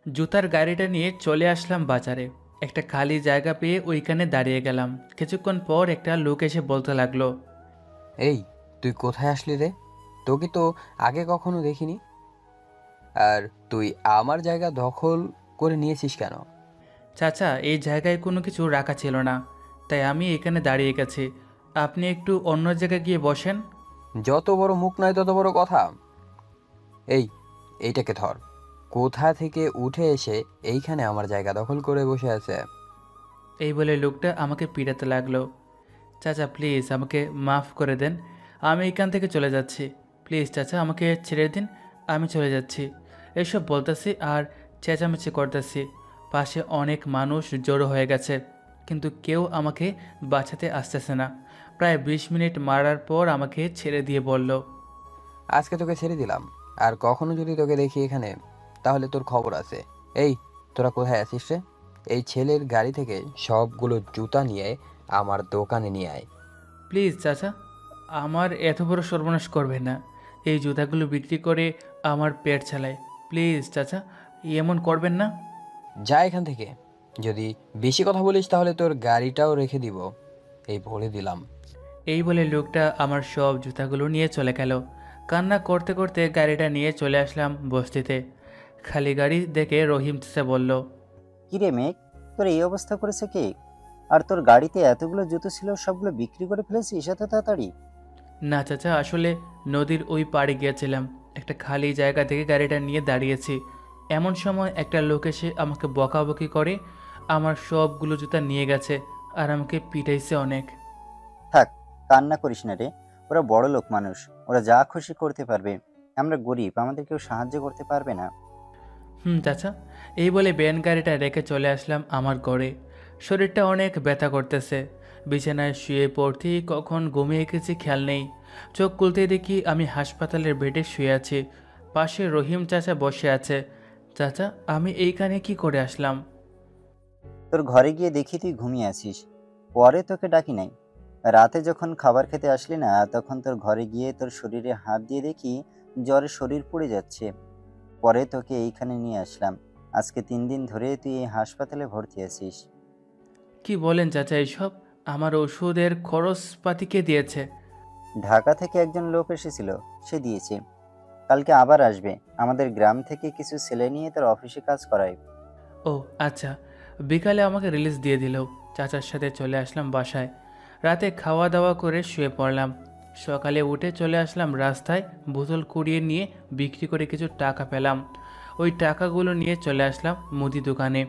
জুতার গাড়িটা নিয়ে চলে আসলাম বাজারে। একটা খালি জায়গা পেয়ে ওইখানে দাঁড়িয়ে গেলাম। কিছুক্ষণ পর একটা লোক এসে বলতে লাগলো, এই, তুই কোথায় আসলি রে? তোকে তো আগে কখনো দেখিনি। আর তুই আমার জায়গা দখল করে নিয়েছিস কেন? চাচা, এই জায়গায় কোনো কিছু রাখা ছিল না, তাই আমি এখানে দাঁড়িয়ে গেছি। আপনি একটু অন্য জায়গায় গিয়ে বসেন। যত বড় মুখ নয় তত বড় কথা। এই, এইটাকে ধর। কোথা থেকে উঠে এসে এইখানে আমার জায়গা দখল করে বসে আছে? এই বলে লোকটা আমাকে পিটাতে লাগলো। চাচা প্লিজ আমাকে মাফ করে দেন, আমি এখান থেকে চলে যাচ্ছি। প্লিজ চাচা আমাকে ছেড়ে দিন, আমি চলে যাচ্ছি। এসব বলতেছি আর চেঁচামেচি করতেছি। পাশে অনেক মানুষ জড়ো হয়ে গেছে, কিন্তু কেউ আমাকে বাঁচাতে আসতেছে না। প্রায় 20 মিনিট মারার পর আমাকে ছেড়ে দিয়ে বলল, আজকে তোকে ছেড়ে দিলাম, আর কখনো যদি তোকে দেখি এখানে তাহলে তোর খবর আছে। এই, তোরা কোথায় আছিস রে? এই ছেলের গাড়ি থেকে সবগুলো জুতা নিয়ে আমার দোকানে নিয়ে আয়। প্লিজ চাচা, আমার এত বড় সর্বনাশ করবেন না। এই জুতাগুলো বিক্রি করে আমার পেট চালায়। প্লিজ চাচা, এমন করবেন না। যা এখান থেকে। যদি বেশি কথা বলিস তাহলে তোর গাড়িটাও রেখে দিব, এই বলে দিলাম। এই বলে লোকটা আমার সব জুতাগুলো নিয়ে চলে গেল। কান্না করতে করতে গাড়িটা নিয়ে চলে আসলাম বস্তিতে। খালি গাড়ি দেখে রহিম চাচা বলল, কিরে মেঘ, তোর এই অবস্থা করেছে কে? আর তোর গাড়িতে এতগুলো জুতো ছিল, সবগুলো বিক্রি করে ফেলেছিস এত তাড়াতাড়ি? না চাচা, আসলে নদীর ওই পাড়ে গিয়েছিলাম। একটা খালি জায়গা থেকে গাড়িটা নিয়ে দাঁড়িয়েছি। এমন সময় একটা লোক এসে আমাকে বকাবকি করে আমার সবগুলো জুতা নিয়ে গেছে আর আমাকে পিটাইছে অনেক। থাক, কান্না করিস না রে। ওরা বড় লোক মানুষ, ওরা যা খুশি করতে পারবে। আমরা গরিব, আমাদের কেউ সাহায্য করতে পারবে না। চাচা, এই বলে ভ্যান গাড়িটা রেখে চলে আসলাম আমার ঘরে। শরীরটা অনেক ব্যথা করতেছে। বিছানায় শুয়ে পড়তেই কখন ঘুমিয়ে গেছি খেয়াল নেই। চোখ খুলতেই দেখি আমি হাসপাতালের বেডে শুয়ে আছি। পাশে রহিম চাচা বসে আছে। চাচা, আমি এইখানে কি করে আসলাম? তোর ঘরে গিয়ে দেখি তুই ঘুমিয়ে আছিস, পরে তোকে ডাকি নাই। রাতে যখন খাবার খেতে আসলি না, তখন তোর ঘরে গিয়ে তোর শরীরে হাত দিয়ে দেখি জ্বরে শরীর পুড়ে যাচ্ছে। পরে তোকে এইখানে নিয়ে আসলাম। আজকে 3 দিন ধরে তুই এই হাসপাতালে ভর্তি আছিস। কি বলেন চাচা এইসব? আমার ওষুধের খরচপাতি কে দিয়েছে? ঢাকা থেকে একজন লোক এসেছিল, সে দিয়েছে। কালকে আবার আসবে, আমাদের গ্রাম থেকে কিছু ছেলে নিয়ে তার অফিসে কাজ করায়। ও আচ্ছা। বিকালে আমাকে রিলিজ দিয়ে দিল। চাচার সাথে চলে আসলাম বাসায়। রাতে খাওয়া দাওয়া করে শুয়ে পড়লাম। সকালে উঠে চলে আসলাম রাস্তায়। বোতল কুড়িয়ে নিয়ে বিক্রি করে কিছু টাকা পেলাম। ওই টাকাগুলো নিয়ে চলে আসলাম মুদি দোকানে।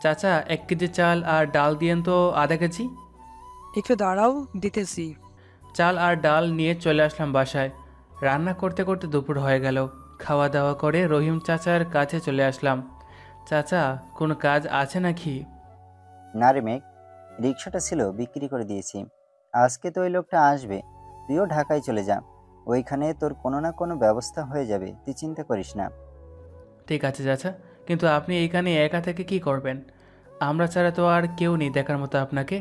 চাচা, 1 কেজি চাল আর ডাল দিয়েন তো, আধা কেজি। একটু দাঁড়াও, দিতেছি। চাল আর ডাল নিয়ে চলে আসলাম বাসায়। রান্না করতে করতে দুপুর হয়ে গেল। খাওয়া দাওয়া করে রহিম চাচার কাছে চলে আসলাম। চাচা, কোনো কাজ আছে নাকি? না রে মেঘ, রিক্সাটা ছিল, বিক্রি করে দিয়েছি। আজকে তো ওই লোকটা আসবে, তুইও ঢাকায় চলে যা। ওইখানে তোর কোনো না কোনো ব্যবস্থা হয়ে যাবে, তুই চিন্তা করিস না। ঠিক আছে চাচা, কিন্তু আপনি এইখানে একা থেকে কি করবেন? আমরা ছাড়া তো আর কেউ নেই দেখার মতো আপনাকে।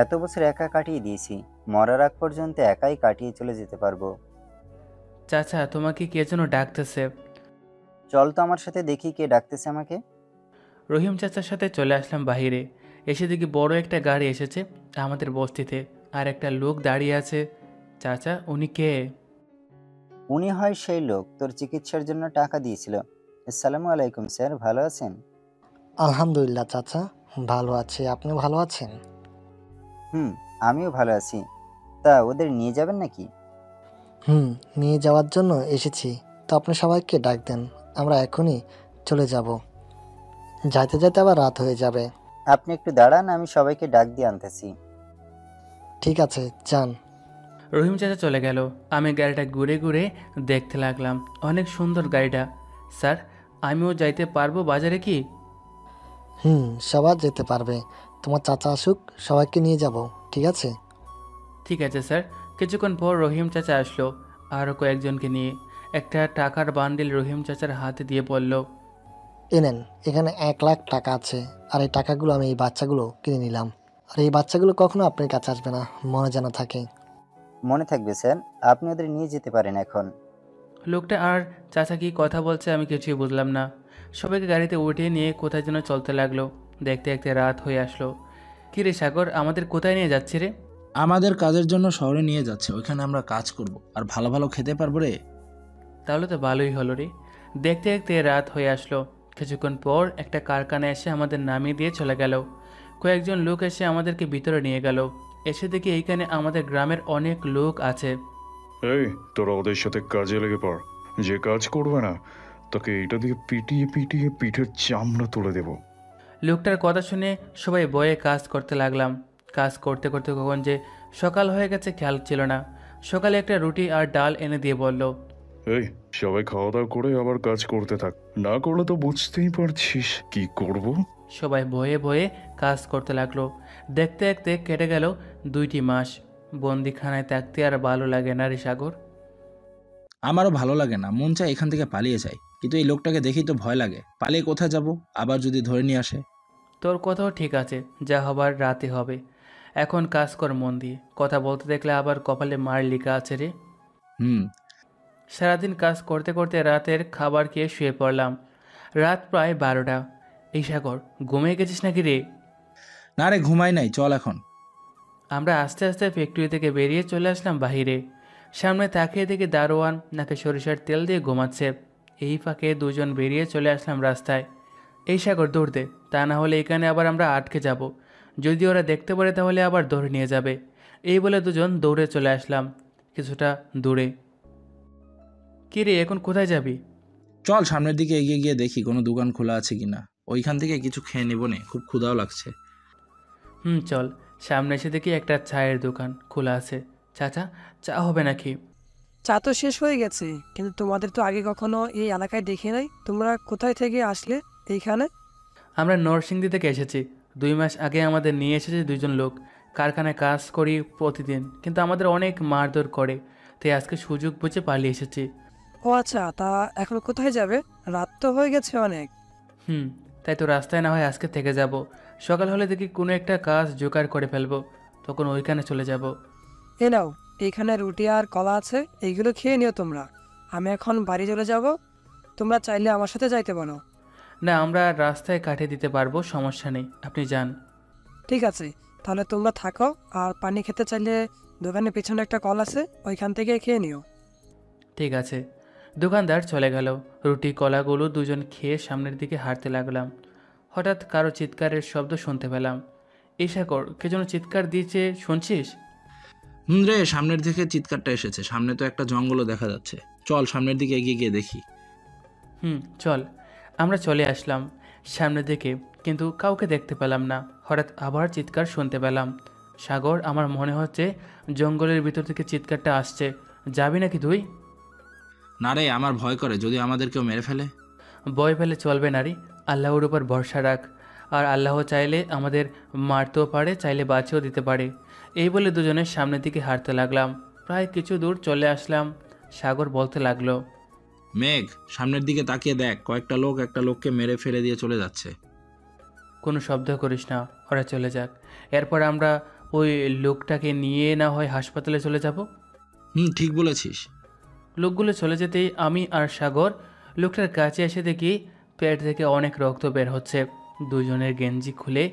এত বছর একা কাটিয়ে দিয়েছি, মরার আগ পর্যন্ত একাই কাটিয়ে চলে যেতে পারবো। চাচা, তোমাকে কে যেন ডাকতেছে। চল তো আমার সাথে, দেখি কে ডাকতেছে আমাকে। রহিম চাচার সাথে চলে আসলাম বাহিরে। এসে দেখি বড় একটা গাড়ি এসেছে আমাদের বস্তিতে, আর একটা লোক দাঁড়িয়ে আছে। চাচা, উনি কে? উনি হয় সেই লোক তোর চিকিৎসার জন্য টাকা দিয়েছিল। আসসালামু আলাইকুম স্যার, ভালো আছেন? আলহামদুলিল্লাহ চাচা, ভালো আছি। আপনি ভালো আছেন? হুম, আমিও ভালো আছি। তা ওদের নিয়ে যাবেন নাকি? হুম, নিয়ে যাওয়ার জন্য এসেছি। তো আপনি সবাইকে ডাক দেন, আমরা এখনই চলে যাব। যাইতে যাইতে আবার রাত হয়ে যাবে। আপনি একটু দাঁড়ান, আমি সবাইকে ডাক দিয়ে আনতেছি। ঠিক আছে, যান। রহিম চাচা চলে গেল। আমি গাড়িটা ঘুরে ঘুরে দেখতে লাগলাম। অনেক সুন্দর গাড়িটা। স্যার, আমিও যাইতে পারবো বাজারে কি? হুম, সবার যেতে পারবে। তোমার চাচা আসুক, সবাইকে নিয়ে যাব, ঠিক আছে? ঠিক আছে স্যার। কিছুক্ষণ পর রহিম চাচা আসলো আরও কয়েকজনকে নিয়ে। একটা টাকার বান্ডিল রহিম চাচার হাতে দিয়ে বলল, এনেন, এখানে 1 লাখ টাকা আছে। আর এই টাকাগুলো আমি এই বাচ্চাগুলো কিনে নিলাম। আর এই বাচ্চাগুলো কখনো আপনার কাছে আসবে না, মনে যেন থাকে। মনে থাকবে স্যার, আপনি ওদের নিয়ে যেতে পারেন এখন। লোকটা আর চাচা কি কথা বলছে আমি কিছুই বুঝলাম না। সবাইকে গাড়িতে উঠিয়ে নিয়ে কোথায় যেন চলতে লাগলো। দেখতে দেখতে রাত হয়ে আসলো। কী রে সাগর, আমাদের কোথায় নিয়ে যাচ্ছি রে? আমাদের কাজের জন্য শহরে নিয়ে যাচ্ছে, ওইখানে আমরা কাজ করব আর ভালো ভালো খেতে পারবো রে। তাহলে তো ভালোই হলো রে। দেখতে দেখতে রাত হয়ে আসলো। কিছুক্ষণ পর একটা কারখানা এসে আমাদের নামিয়ে দিয়ে চলে গেল। কয়েকজন লোক এসে আমাদেরকে ভিতরে নিয়ে গেল। এসে দেখি এইখানে আমাদের গ্রামের অনেক লোক আছে। এই, তোরা ওদের সাথে কাজে লেগে পড়। যে কাজ করবে না তাকে এটা দিয়ে পিটিয়ে পিটিয়ে পিঠের চামড়া তুলে দেব। লোকটার কথা শুনে সবাই বয়ে কাজ করতে লাগলাম। কাজ করতে করতে কখন যে সকাল হয়ে গেছে খেয়াল ছিল না। সকালে একটা রুটি আর ডাল এনে দিয়ে বলল, এই, সবাই খাওয়া দাওয়া করে আবার কাজ করতে থাক, না করলে তো বুঝতেই পারছিস কি করব। সবাই ভয়ে ভয়ে কাজ করতে লাগলো। দেখতে দেখতে কেটে গেল 2টি মাস। বন্দিখানায় থাকতে আর ভালো লাগে না রে সাগর। আমারও ভালো লাগে না, মন চায় এখান থেকে পালিয়ে যাই, কিন্তু এই লোকটাকে দেখেই তো ভয় লাগে। পালিয়ে কোথায় যাব, আবার যদি ধরে নিয়ে আসে। তোর কথাও ঠিক আছে, যা হবার রাতে হবে। এখন কাজ কর মন দিয়ে। কথা বলতে দেখলে আবার কপালে মার লেখা আছে রে। হুম। সারাদিন কাজ করতে করতে রাতের খাবার খেয়ে শুয়ে পড়লাম। রাত প্রায় 12টা। এই সাগর, ঘুমিয়ে গেছিস নাকি রে? না রে, ঘুমাই নাই, চল এখন। আমরা আস্তে আস্তে ফ্যাক্টরি থেকে বেরিয়ে চলে আসলাম বাহিরে। সামনে তাকিয়ে দেখি দারোয়ান নাকি সরিষার তেল দিয়ে ঘুমাচ্ছে। এই ফাঁকে দুজন বেরিয়ে চলে আসলাম রাস্তায়। এই সাগর, দৌড় দে, তা না হলে এখানে আবার আমরা আটকে যাব। যদি ওরা দেখতে পারে তাহলে আবার ধরে নিয়ে যাবে। এই বলে দুজন দৌড়ে চলে আসলাম কিছুটা দূরে। কী রে, এখন কোথায় যাবি? চল সামনের দিকে এগিয়ে গিয়ে দেখি কোনো দোকান খোলা আছে কিনা, ওইখান থেকে কিছু খেয়ে নেবো নে, খুব ক্ষুধাও লাগছে। চল। সামনে এসে দেখি একটা চায়ের দোকান খোলা আছে। চাচা, চা হবে নাকি? চা তো শেষ হয়ে গেছে, কিন্তু তোমাদের তো আগে কখনো এই এলাকায় দেখি নাই। তোমরা কোথায় থেকে আসলে এইখানে? আমরা নরসিংদী থেকে এসেছি। 2 মাস আগে আমাদের নিয়ে এসেছে 2জন লোক। কারখানায় কাজ করি প্রতিদিন, কিন্তু আমাদের অনেক মারধর করে। তাই আজকে সুযোগ বুঝে পালিয়ে এসেছি। ও আচ্ছা, তা এখন কোথায় যাবে? রাত তো হয়ে গেছে অনেক। তাই তো রাস্তায় না হয় আজকে থেকে যাব। সকাল হলে দেখি কোনো একটা কাজ জোগাড় করে ফেলবো, তখন ওইখানে চলে যাব। এ নাও, এইখানে রুটি আর কলা আছে, এইগুলো খেয়ে নিও তোমরা। আমি এখন বাড়ি চলে যাব, তোমরা চাইলে আমার সাথে যাইতে পারো। না, আমরা রাস্তায় কাটিয়ে দিতে পারবো, সমস্যা নেই, আপনি যান। ঠিক আছে, তাহলে তোমরা থাকো। আর পানি খেতে চাইলে দোকানের পেছনে একটা কল আছে, ওইখান থেকে খেয়ে নিও। ঠিক আছে। দোকানদার চলে গেল। রুটি কলাগুলো দুজন খেয়ে সামনের দিকে হাঁটতে লাগলাম। হঠাৎ কারো চিৎকারের শব্দ শুনতে পেলাম। এই সাগর, কে যেন চিৎকার দিয়েছে, শুনছিস? রে, সামনের দিকে চিৎকারটা এসেছে, সামনে তো একটা জঙ্গলও দেখা যাচ্ছে। চল সামনের দিকে এগিয়ে গিয়ে দেখি। চল। আমরা চলে আসলাম সামনের দিকে, কিন্তু কাউকে দেখতে পেলাম না। হঠাৎ আবার চিৎকার শুনতে পেলাম। সাগর, আমার মনে হচ্ছে জঙ্গলের ভিতর থেকে চিৎকারটা আসছে। যাবি নাকি তুই? না রে, আমার ভয় করে, যদি আমাদের কেউ মেরে ফেলে। ভয় পেলে চলবে না রে। আল্লাহর উপর ভরসা রাখ। আর আল্লাহ চাইলে আমাদের মারতেও পারে, চাইলে বাঁচিয়েও দিতে পারে। এই বলে দুজনের সামনের দিকে হাঁটতে লাগলাম। প্রায় কিছু দূর চলে আসলাম। সাগর বলতে লাগলো, মেঘ, সামনের দিকে তাকিয়ে দেখ, কয়েকটা লোক একটা লোককে মেরে ফেলে দিয়ে চলে যাচ্ছে। কোনো শব্দ করিস না, ওরা চলে যাক। এরপর আমরা ওই লোকটাকে নিয়ে না হয় হাসপাতালে চলে যাব। ঠিক বলেছিস। লোকগুলো চলে যেতেই আমি আর সাগর লোকটার কাছে এসে দেখি পেট থেকে অনেক রক্ত বের হচ্ছে। দুজনের গেঞ্জি খুলে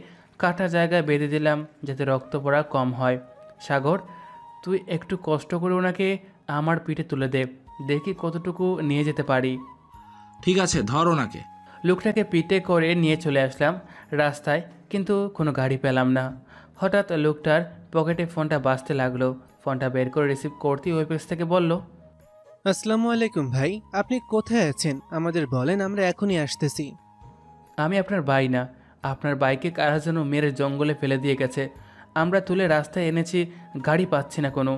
কাটা জায়গায় বেঁধে দিলাম যাতে রক্ত পড়া কম হয়। সাগর, তুই একটু কষ্ট করে ওনাকে আমার পিঠে তুলে দে, দেখি কতটুকু নিয়ে যেতে পারি। ঠিক আছে, ধর ওনাকে। লোকটাকে পিঠে করে নিয়ে চলে আসলাম রাস্তায়, কিন্তু কোনো গাড়ি পেলাম না। হঠাৎ লোকটার পকেটে ফোনটা বাজতে লাগলো। ফোনটা বের করে রিসিভ করতেই ওই পেজ থেকে বলল, আসসালামু আলাইকুম ভাই, আপনি কোথায় আছেন আমাদের বলেন, আমরা এখনই আসতেছি। আমি আপনার ভাই না, আপনার বাইকে কারা যেন মেরে জঙ্গলে ফেলে দিয়ে গেছে। আমরা তুলে রাস্তায় এনেছি, গাড়ি পাচ্ছি না কোনো।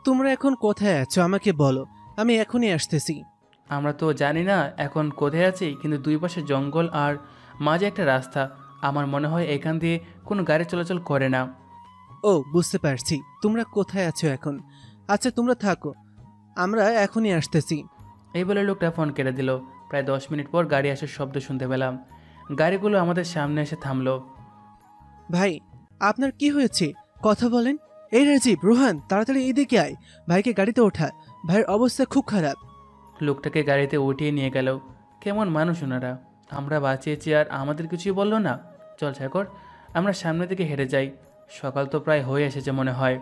তোমরা এখন কোথায় আছো আমাকে বলো, আমি এখনই আসতেছি। আমরা তো জানি না এখন কোথায় আছি, কিন্তু 2 পাশে জঙ্গল আর মাঝে একটা রাস্তা। আমার মনে হয় এখান দিয়ে কোনো গাড়ি চলাচল করে না। ও, বুঝতে পারছি তোমরা কোথায় আছো এখন। আচ্ছা তোমরা থাকো, আমরা এখনই আসতেছি। এই বলে লোকটা ফোন কেটে দিল। প্রায় 10 মিনিট পর গাড়ি আসার শব্দ শুনতে পেলাম। গাড়িগুলো আমাদের সামনে এসে থামলো। ভাই, আপনার কি হয়েছে কথা বলেন, এই রাজীব, রোহান, তাড়াতাড়ি এদিকে আয়, ভাইকে গাড়িতে ওঠা, ভাইয়ের অবস্থা খুব খারাপ। লোকটাকে গাড়িতে উঠিয়ে নিয়ে গেল। কেমন মানুষ ওনারা, আমরা বাঁচিয়েছি আর আমাদের কিছুই বললো না। চল সাগর, আমরা সামনের দিকে হেঁটে যাই, সকাল তো প্রায় হয়ে এসেছে মনে হয়।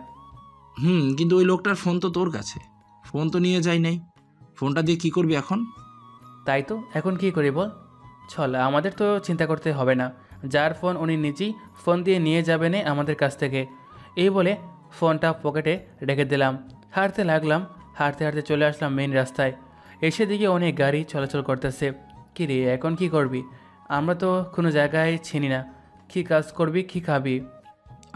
কিন্তু ওই লোকটার ফোন তো তোর কাছে, ফোন তো নিয়ে যাই নাই, ফোনটা দিয়ে কি করবি এখন? তাই তো, এখন কি করি বল? চল, আমাদের তো চিন্তা করতে হবে না, যার ফোন উনি নিজেই ফোন দিয়ে নিয়ে যাবেন আমাদের কাছ থেকে। এই বলে ফোনটা পকেটে রেখে দিলাম। হাঁটতে লাগলাম, হাঁটতে হাঁটতে চলে আসলাম মেইন রাস্তায়। এসে দিকে অনেক গাড়ি চলাচল করতেছে। কী রে, এখন কি করবি? আমরা তো কোনো জায়গায় চিনি না, কী কাজ করবি, কী খাবি?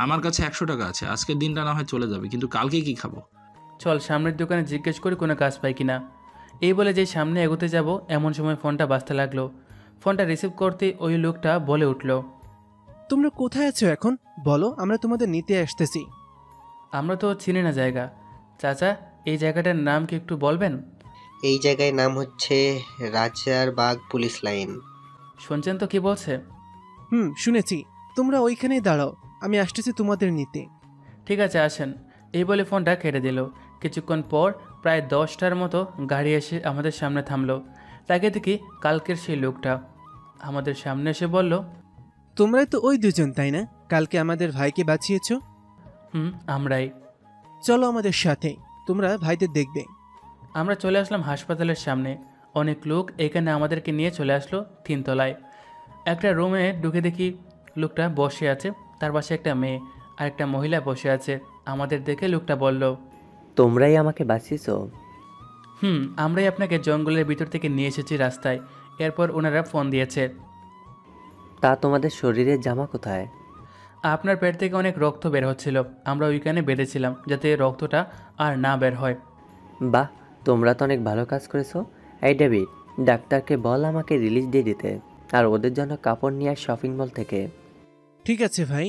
আমার কাছে 100 টাকা আছে, আজকের দিনটা না হয় চলে যাবে, কিন্তু কালকে কি খাবো? চল সামনের দোকানে জিজ্ঞেস করি কোনো কাজ পাই কিনা। এই বলে যে সামনে এগোতে যাব, এমন সময় ফোনটা বাজতে লাগলো। ফোনটা রিসিভ করতে ওই লোকটা বলে উঠল, তোমরা কোথায় আছো এখন? বলো, আমরা তোমাদের নিতে আসতেছি। আমরা তো চিনি না জায়গা। চাচা, এই জায়গাটার নাম কি একটু বলবেন? এই জায়গায় নাম হচ্ছে রাজারবাগ পুলিশ লাইন। শুনছেন তো কি বলছে? শুনেছি। তোমরা ওইখানেই দাঁড়াও, আমি আসতেছি তোমাদের নিতে। ঠিক আছে, আসেন। এই বলে ফোনটা কেটে দিল। কিছুক্ষণ পর প্রায় 10টার মতো গাড়ি এসে আমাদের সামনে থামলো। তাকে দেখি কালকের সেই লোকটা আমাদের সামনে এসে বলল, তোমরাই তো ওই দুজন, তাই না? কালকে আমাদের ভাইকে বাঁচিয়েছো। আমরাই। চলো আমাদের সাথে, তোমরা ভাইদের দেখবে। আমরা চলে আসলাম হাসপাতালের সামনে। অনেক লোক এখানে আমাদেরকে নিয়ে চলে আসলো 3 তলায়। একটা রুমে ঢুকে দেখি লোকটা বসে আছে, তার পাশে একটা মেয়ে আর একটা মহিলা বসে আছে। আমাদের দেখে লোকটা বলল, তোমরাই আমাকে বাঁচিয়েছো? আমরাই আপনাকে জঙ্গলের ভিতর থেকে নিয়ে এসেছি রাস্তায়। এরপর ওনারা ফোন দিয়েছে। তা তোমাদের শরীরের জামা কোথায়? আপনার পেট থেকে অনেক রক্ত বের হচ্ছিল, আমরা ওইখানে বেঁধেছিলাম যাতে রক্তটা আর না বের হয়। বাহ, তোমরা তো অনেক ভালো কাজ করেছো। এই ডেভিড, ডাক্তারকে বল আমাকে রিলিজ দিয়ে দিতে, আর ওদের জন্য কাপড় নিয়ে আয় শপিং মল থেকে। ঠিক আছে ভাই,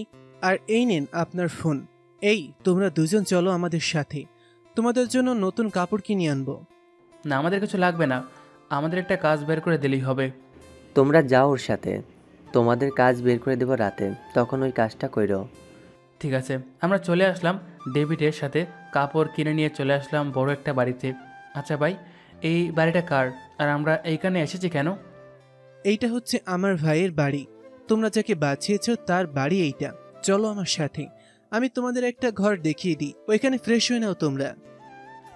আর এই নেন আপনার ফোন। এই, তোমরা দুজন চলো আমাদের সাথে, তোমাদের জন্য নতুন কাপড় কিনে আনবো। না, আমাদের কিছু লাগবে না, আমাদের একটা কাজ বের করে দিলেই হবে। তোমরা যাও ওর সাথে, তোমাদের কাজ বের করে দেবো রাতে, তখন ওই কাজটা কইরো। ঠিক আছে। আমরা চলে আসলাম ডেভিডের সাথে, কাপড় কিনে নিয়ে চলে আসলাম বড় একটা বাড়িতে। আচ্ছা ভাই, এই বাড়িটা কার আর আমরা এইখানে এসেছি কেন? এইটা হচ্ছে আমার ভাইয়ের বাড়ি, তোমরা যাকে বাঁচিয়েছো তার বাড়ি এইটা। চলো আমার সাথে, আমি তোমাদের একটা ঘর দেখিয়ে দিই, ওইখানে ফ্রেশ হয়ে নাও তোমরা।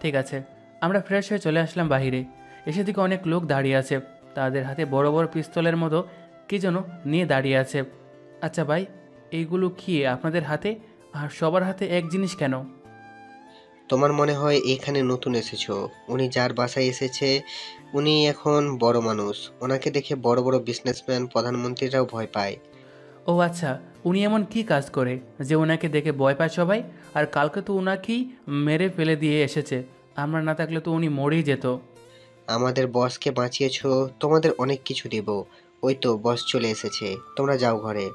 ঠিক আছে। আমরা ফ্রেশ হয়ে চলে আসলাম বাহিরে। এসে দিকে অনেক লোক দাঁড়িয়ে আছে, তাদের হাতে বড় বড় পিস্তলের মতো কী যেন নিয়ে দাঁড়িয়ে আছে। আচ্ছা ভাই, এইগুলো কি আপনাদের হাতে? আর সবার হাতে এক জিনিস কেন? তোমার মনে হয় এখানে নতুন এসেছো। উনি যার বাসায় এসেছে উনি এখন বড় মানুষ, ওনাকে দেখে বড় বড় বিজনেসম্যান, প্রধানমন্ত্রীরাও ভয় পায়। ও আচ্ছা, উনি এমন কি কাজ করে যে ওনাকে দেখে ভয় পায় সবাই? আর কালকে তো ওনাকেই মেরে ফেলে দিয়ে এসেছে, আমরা না থাকলে তো উনি মরেই যেত। আমাদের বসকে বাঁচিয়েছো, তোমাদের অনেক কিছু দেব। ওই তো বস চলে এসেছে, তোমরা যাও ঘরে।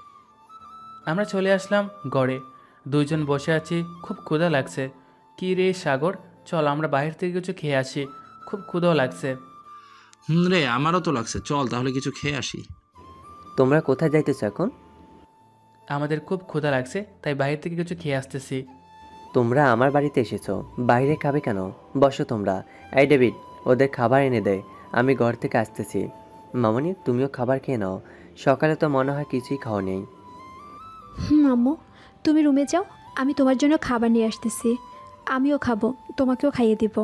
আমরা চলে আসলাম ঘরে। দুইজন বসে আছি, খুব ক্ষুধা লাগছে। কি রে সাগর, চল আমরা বাইরে থেকে কিছু খেয়ে আসি, খুব ক্ষুধাও লাগছে। রে, আমারও তো লাগছে, চল তাহলে কিছু খেয়ে আসি। তোমরা কোথায় যাইতেছো এখন? আমাদের খুব ক্ষুধা লাগছে, তাই বাইরে থেকে কিছু খেয়ে আসতেছি। তোমরা আমার বাড়িতে এসেছো, বাইরে খাবে কেন? বসো তোমরা। এই ডেভিড, ওদের খাবার এনে দে, আমি ঘর থেকে আসতেছি। মামনি, তুমিও খাবার খেয়ে নাও, সকালে তো মনে হয় কিছুই খাওয়া নেই। আম্মু, তুমি রুমে যাও, আমি তোমার জন্য খাবার নিয়ে আসতেছি। আমিও খাবো, তোমাকেও খাইয়ে দিব।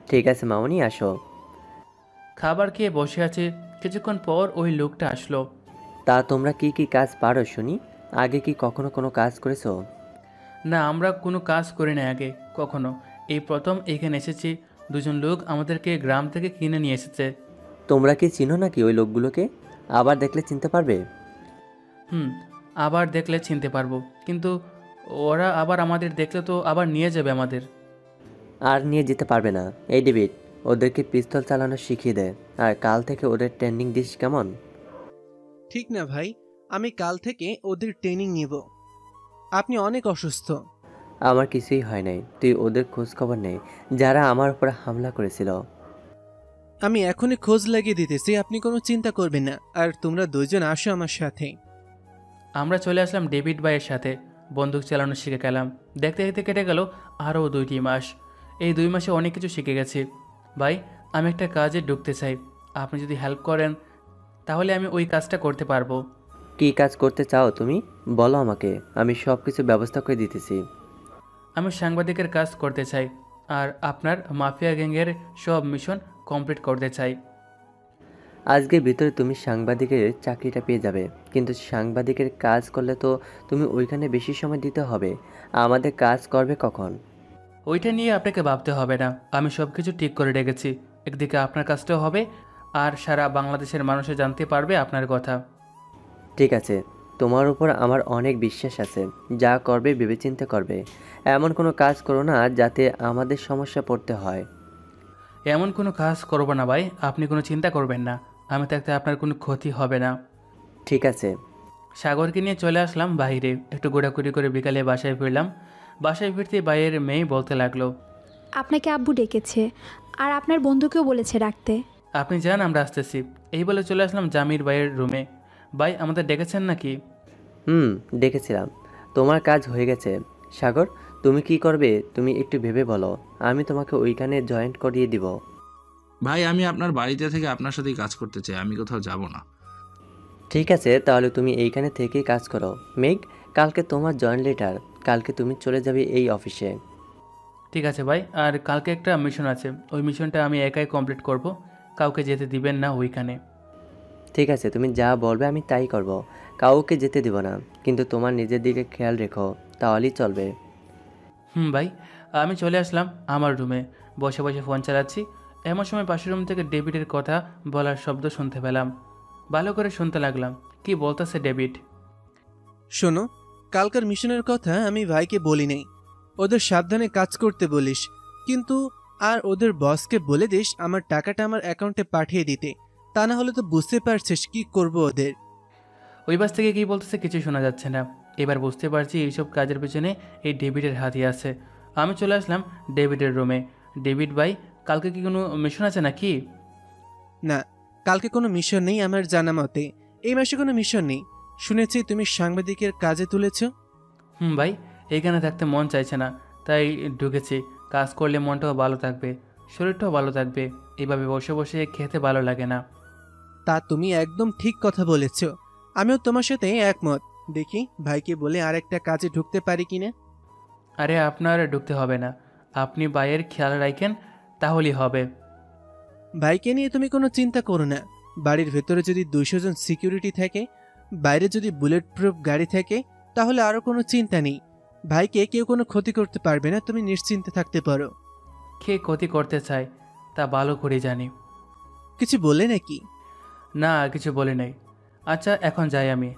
ঠিক আছে মামনি, আসো। খাবার খেয়ে বসে আছে, কিছুক্ষণ পর ওই লোকটা আসলো। তা তোমরা কি কি কাজ পারো শুনি? আগে কি কখনো কোনো কাজ করেছো? না, আমরা কোনো কাজ করি না আগে কখনো, এই প্রথম এখানে এসেছি। দুজন লোক আমাদেরকে গ্রাম থেকে কিনে নিয়ে এসেছে। তোমরা কি চিনো নাকি ওই লোকগুলোকে? আবার দেখলে চিনতে পারবে? আবার দেখলে চিনতে পারবো, কিন্তু ওরা আবার আমাদের দেখলে তো আবার নিয়ে যাবে আমাদের। আর নিয়ে যেতে পারবে না। এই ডেভিড, ওদেরকে পিস্তল চালানো শিখিয়ে দে, আর কাল থেকে ওদের ট্রেনিং দিস, কেমন? ঠিক না ভাই, আমি কাল থেকে ওদের ট্রেনিং নিব। আপনি অনেক অসুস্থ। আমার কিছুই হয় নাই, তুই ওদের খোঁজ খবর নেই যারা আমার উপর হামলা করেছিল। আমি এখনই খোঁজ লাগিয়ে দিতেছি, আপনি কোনো চিন্তা করবেন না। আর তোমরা দুইজন আসো আমার সাথে। আমরা চলে আসলাম ডেভিড ভাইয়ের সাথে। বন্দুক চালানো শিখে গেলাম। দেখতে দেখতে কেটে গেল আরও 2টি মাস। এই 2 মাসে অনেক কিছু শিখে গেছি। ভাই, আমি একটা কাজে ঢুকতে চাই, আপনি যদি হেল্প করেন তাহলে আমি ওই কাজটা করতে পারবো। কী কাজ করতে চাও তুমি? বলো আমাকে, আমি সব কিছু ব্যবস্থা করে দিতেছি। আমি সাংবাদিকের কাজ করতে চাই, আর আপনার মাফিয়া গ্যাংয়ের সব মিশন কমপ্লিট করতে চাই। আজকের ভিতরে তুমি সাংবাদিকের চাকরিটা পেয়ে যাবে, কিন্তু সাংবাদিকের কাজ করলে তো তুমি ওইখানে বেশি সময় দিতে হবে। আমাদের কাজ করবে কখন? ওইটা নিয়ে আপনাকে ভাবতে হবে না, আমি সব কিছু ঠিক করে রেখেছি। একদিকে আপনার কাজটাও হবে, আর সারা বাংলাদেশের মানুষে জানতে পারবে আপনার কথা। ঠিক আছে, তোমার উপর আমার অনেক বিশ্বাস আছে। যা করবে ভেবেচিন্তে করবে। এমন কোনো কাজ করো না যাতে আমাদের সমস্যা পড়তে হয়। এমন কোনো কাজ করবো না ভাই, আপনি কোনো চিন্তা করবেন না। আমি থাকতে আপনার কোনো ক্ষতি হবে না। ঠিক আছে। সাগরকে নিয়ে চলে আসলাম বাইরে, একটু ঘোরাঘুরি করে বিকালে বাসায় ফিরলাম। বাসায় ফিরতে বাইরের মেয়ে বলতে লাগলো, আপনাকে আব্বু ডেকেছে, আর আপনার বন্ধুকেও বলেছে ডাকতে। আপনি যান, আমরা আসতেছি। এই বলে চলে আসলাম জামির ভাইয়ের রুমে। ভাই, আমাদের ডেকেছেন নাকি? ডেকেছিলাম। তোমার কাজ হয়ে গেছে। সাগর, তুমি কি করবে তুমি একটু ভেবে বলো, আমি তোমাকে ওইখানে জয়েন্ট করিয়ে দিব। ভাই, আমি আপনার বাড়িতে থেকে আপনার সাথেই কাজ করতে চাই, আমি কোথাও যাব না। ঠিক আছে, তাহলে তুমি এইখানে থেকেই কাজ করো। মেঘ, কালকে তোমার জয়েন্ট লেটার, কালকে তুমি চলে যাবে এই অফিসে। ঠিক আছে ভাই, আর কালকে একটা মিশন আছে, ওই মিশনটা আমি একাই কমপ্লিট করব, কাউকে যেতে দিবেন না ওইখানে। ঠিক আছে, তুমি যা বলবে আমি তাই করব। কাউকে যেতে দিব না, কিন্তু তোমার নিজের দিকে খেয়াল রেখো, তাহলেই চলবে। ভাই, আমি চলে আসলাম আমার রুমে, বসে বসে ফোন চালাচ্ছি। এমন সময় পাশের রুম থেকে ডেভিডের কথা বলার শব্দ শুনতে পেলাম। ভালো করে শুনতে লাগলাম, কি বলতেছে ডেভিড। শোনো, কালকার মিশনের কথা আমি ভাইকে বলি নাই। ওদের সাবধানে কাজ করতে বলিস, কিন্তু আর ওদের বসকে বলে দিস আমার টাকাটা আমার অ্যাকাউন্টে পাঠিয়ে দিতে। তা না হলে তো বুঝতে পারছিস কি করব ওদের। ওই বাস থেকে কী বলতেছে কিছু শোনা যাচ্ছে না। এবার বুঝতে পারছি এইসব কাজের পেছনে এই ডেভিডের হাতই আছে। আমি চলে আসলাম ডেভিডের রুমে। ডেভিড ভাই, কালকে কি কোনো মিশন আছে নাকি? না, কালকে কোনো মিশন নেই আমার জানা মতে। এই মাসে কোনো মিশন নেই। শুনেছি তুমি সাংবাদিকের কাজে তুলেছ। ভাই, এইখানে থাকতে মন চাইছে না, তাই ঢুকেছি। কাজ করলে মনটাও ভালো থাকবে, শরীরটাও ভালো থাকবে। এইভাবে বসে বসে খেতে ভালো লাগে না। তা তুমি একদম ঠিক কথা বলেছ, আমিও তোমার সাথে একমত। দেখি ভাইকে বলে আরেকটা কাজে ঢুকতে পারি কিনা। আরে, আপনার ঢুকতে হবে না, আপনি ভাইয়ের খেয়াল রাখেন তাহলেই হবে। ভাইকে নিয়ে তুমি কোনো চিন্তা করো না। বাড়ির ভেতরে যদি 200 জন সিকিউরিটি থাকে, বাইরে যদি বুলেট প্রুফ গাড়ি থাকে, তাহলে আরও কোনো চিন্তা নেই। ভাইকে কেউ কোনো ক্ষতি করতে পারবে না, তুমি নিশ্চিন্তে থাকতে পারো। কে ক্ষতি করতে চায় তা ভালো করে জানি। কিছু বলে নাকি? না, কিছু বলে নাই। আচ্ছা, এখন যাই আমি,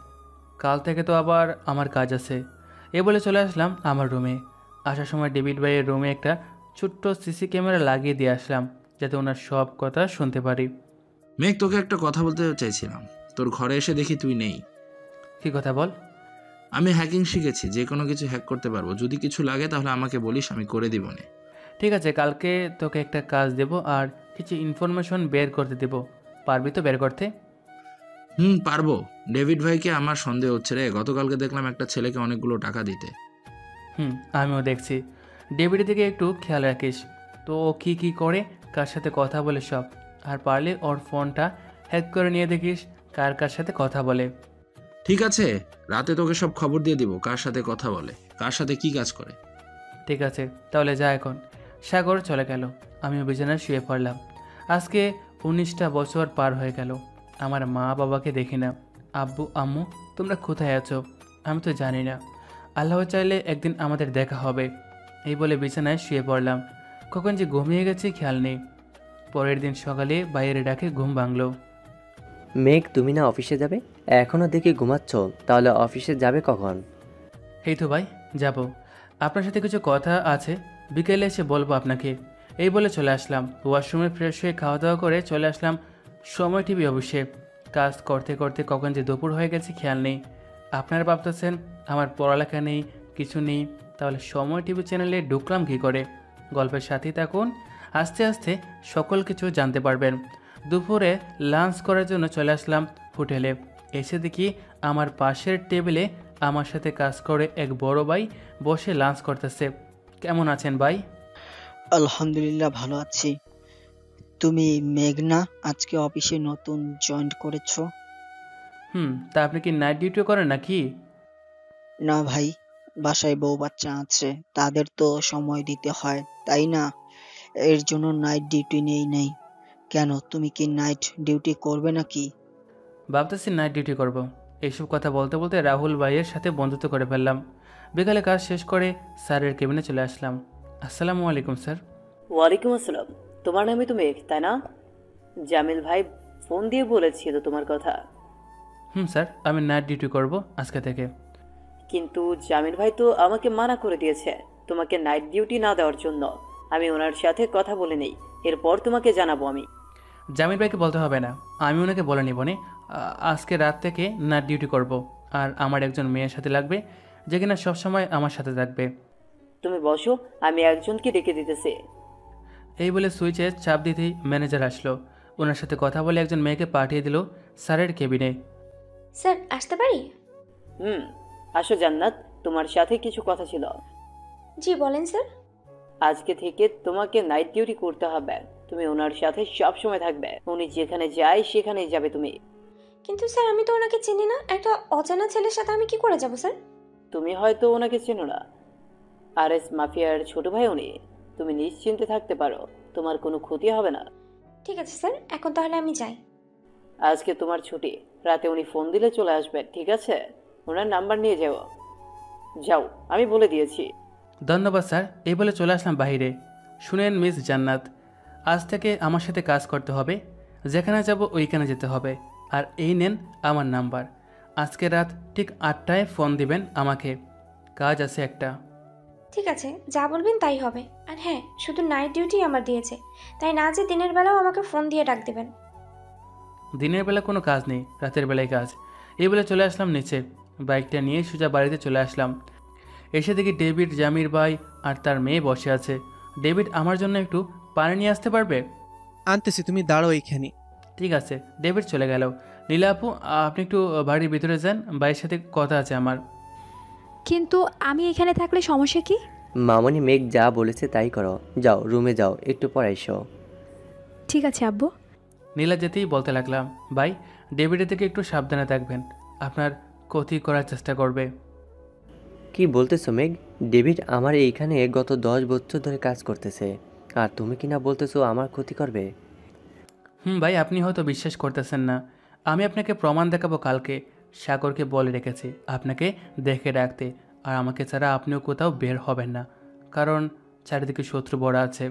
কাল থেকে তো আবার আমার কাজ আছে। এ বলে চলে আসলাম আমার রুমে। আসার সময় ডেভিড ভাইয়ের রুমে একটা ছোট্ট সিসি ক্যামেরা লাগিয়ে দিয়ে আসলাম, যাতে ওনার সব কথা শুনতে পারি। মেঘ, তোকে একটা কথা বলতে চাইছিলাম। তোর ঘরে এসে দেখি তুই নেই। কী কথা বল? আমি হ্যাকিং শিখেছি, যে কোনো কিছু হ্যাক করতে পারবো। যদি কিছু লাগে তাহলে আমাকে বলিস, আমি করে দিব নে। ঠিক আছে, কালকে তোকে একটা কাজ দেব, আর কিছু ইনফরমেশন বের করতে দেব। পারবি তো বের করতে? পারবো। ডেভিড ভাইকে আমার সন্দেহ হচ্ছে রে। গতকালকে দেখলাম একটা ছেলেকে অনেকগুলো টাকা দিতে। আমিও দেখছি। ডেভিডের দিকে একটু খেয়াল রাখিস তো, ও কী কী করে, কার সাথে কথা বলে সব। আর পারলে ওর ফোনটা হ্যাক করে নিয়ে দেখিস কার কার সাথে কথা বলে। ঠিক আছে, রাতে তোকে সব খবর দিয়ে দিব, কার সাথে কথা বলে, কার সাথে কি কাজ করে। ঠিক আছে, তাহলে যা এখন। সাগর চলে গেল, আমিও বিছানায় শুয়ে পড়লাম। আজকে 19টা বছর পার হয়ে গেল, আমার মা বাবাকে দেখি না। আব্বু আম্মু তোমরা কোথায় আছো আমি তো জানি না। আল্লাহ চাইলে একদিন আমাদের দেখা হবে। এই বলে বিছানায় শুয়ে পড়লাম। কখন যে ঘুমিয়ে গেছে খেয়াল নেই। পরের দিন সকালে বাইরে ডাকে ঘুম ভাঙল। মেঘ, তুমি না অফিসে যাবে? এখনও দেখি ঘুমাচ্ছ, তাহলে অফিসে যাবে কখন? এই তো ভাই, যাব। আপনার সাথে কিছু কথা আছে, বিকেলে এসে বলবো আপনাকে। এই বলে চলে আসলাম ওয়াশরুমে, ফ্রেশ হয়ে খাওয়া দাওয়া করে চলে আসলাম সময় টিভি অফিসে। কাজ করতে করতে কখন যে দুপুর হয়ে গেছে খেয়াল নেই। আপনারা ভাবতেছেন আমার পড়ালেখা নেই, কিছু নেই, তাহলে সময় টিভি চ্যানেলে ঢুকলাম কী করে? গল্পের সাথেই থাকুন, আস্তে আস্তে সকল কিছু জানতে পারবেন। দুপুরে লাঞ্চ করার জন্য চলে আসলাম হোটেলে। এসে দেখি আমার পাশের টেবিলে আমার সাথে কাজ করে এক বড় ভাই বসে লাঞ্চ করতেছে। কেমন আছেন ভাই? আলহামদুলিল্লাহ ভালো আছি। তুমি মেঘনা আজকে অফিসে নতুন জয়েন করেছো? তা আপনি কি নাইট ডিউটিও করেন নাকি? না ভাই, বাসায় বউ বাচ্চা আছে, তাদের তো সময় দিতে হয়, তাই না? এর জন্য নাইট ডিউটি নেই। কেন, তুমি কি নাইট ডিউটি করবে নাকি? ভাবতেছি নাইট ডিউটি করব। এইসব কথা বলতে বলতে রাহুল ভাইয়ের সাথে বন্ধুত্ব করে ফেললাম। বিকালে কাজ শেষ করে স্যারের কেবিনে চলে আসলাম। আসসালামু আলাইকুম স্যার। ওয়ালাইকুম আসসালাম। তোমার নামই তো মেঘ, তাই না? জামিল ভাই ফোন দিয়ে বলেছিল তোমার কথা। স্যার, আমি নাইট ডিউটি করব আজকে থেকে। কিন্তু জামিল ভাই তো আমাকে মানা করে দিয়েছে তোমাকে নাইট ডিউটি না দেওয়ার জন্য। আমি ওনার সাথে কথা বলে নেই, এরপর তোমাকে জানাবো আমি। জামিল ভাইকে বলতে হবে না, আমি ওনাকে বলে নিব নে। আজকে রাত থেকে নাইট ডিউটি করব। আর আমার একজন মেয়ের সাথে লাগবে, যে কিনা সবসময় আমার সাথে থাকবে। তুমি বসো, আমি একজনকে ডেকে দিতেছি। এই বলে সুইচে চাপ দিতেই ম্যানেজার আসলো। ওনার সাথে কথা বলে একজন মেয়েকে পাঠিয়ে দিল স্যারের কেবিনে। স্যার, আসতে পারি? আসো জান্নাত, তোমার সাথে কিছু কথা ছিল। জি বলেন স্যার। আজকে থেকে তোমাকে নাইট ডিউটি করতে হবে। তুমি ওনার সাথে সব সময় থাকবে, উনি যেখানে যায় সেখানেই যাবে তুমি। কিন্তু স্যার, আমি তো ওনাকে চিনি না, একটা অজানা ছেলের সাথে আমি কি করে যাব স্যার? তুমি হয়তো ওনাকে চেনো না, আরএস মাফিয়ার ছোট ভাই উনি। তুমি নিশ্চিন্তে থাকতে পারো, তোমার কোনো ক্ষতি হবে না। ঠিক আছে স্যার, এখন তাহলে আমি যাই। আজকে তোমার ছুটি, রাতে উনি ফোন দিলে চলে আসবে, ঠিক আছে? ওনার নাম্বার নিয়ে যাও, আমি বলে দিয়েছি। ধন্যবাদ স্যার। এই বলে চলে আসলাম বাইরে। শুনেন মিস জান্নাত, আজ থেকে আমার সাথে কাজ করতে হবে, যেখানে যাব ওইখানে যেতে হবে। আর এই নেন আমার নাম্বার। আজকে রাত ঠিক 8টায় ফোন দিবেন আমাকে, কাজ আছে একটা। ঠিক আছে, যা বলবেন তাই হবে। আর হ্যাঁ, শুধু নাইট ডিউটি আমার দিয়েছে, তাই না যে দিনের বেলাও আমাকে ফোন দিয়ে ডাক দেবেন। দিনের বেলা কোনো কাজ নেই, রাতের বেলায় কাজ। এই বলে চলে আসলাম নিচে। বাইকটা নিয়ে সোজা বাড়িতে চলে আসলাম। এসে দেখি ডেভিড, জামির ভাই আর তার মেয়ে বসে আছে। ডেভিড, আমার জন্য একটু পানি নিয়ে আসতে পারবে? আনতেছি, তুমি দাঁড়াও এইখানে। ঠিক আছে। ডেভিড চলে গেল। নীলা আপু, আপনি একটু বাড়ির ভিতরে যান, ভাইয়ের সাথে কথা আছে আমার। কিন্তু আমি এখানে থাকলে সমস্যা কি? মামনি মেঘ যা বলেছে তাই করো। যাও রুমে যাও, একটু পরে এসো। ঠিক আছে আব্বু। নীলা যেতেই বলতে লাগলাম, ভাই ডেভিডের থেকে একটু সাবধানে থাকবেন, আপনার ক্ষতি করার চেষ্টা করবে। কি বলতেছো মেঘ? ডেভিড আমার এইখানে গত 10 বছর ধরে কাজ করতেছে, আর তুমি কি না বলতেছো আমার ক্ষতি করবে? ভাই, আপনি হয়তো বিশ্বাস করতেছেন না। আমি আপনাকে প্রমাণ দেখাবো কালকে। সাগরকে বলে রেখেছি আপনাকে দেখে রাখতে, আর আমাকে ছাড়া আপনিও কোথাও বের হবেন না, কারণ চারিদিকে শত্রু বড় আছে।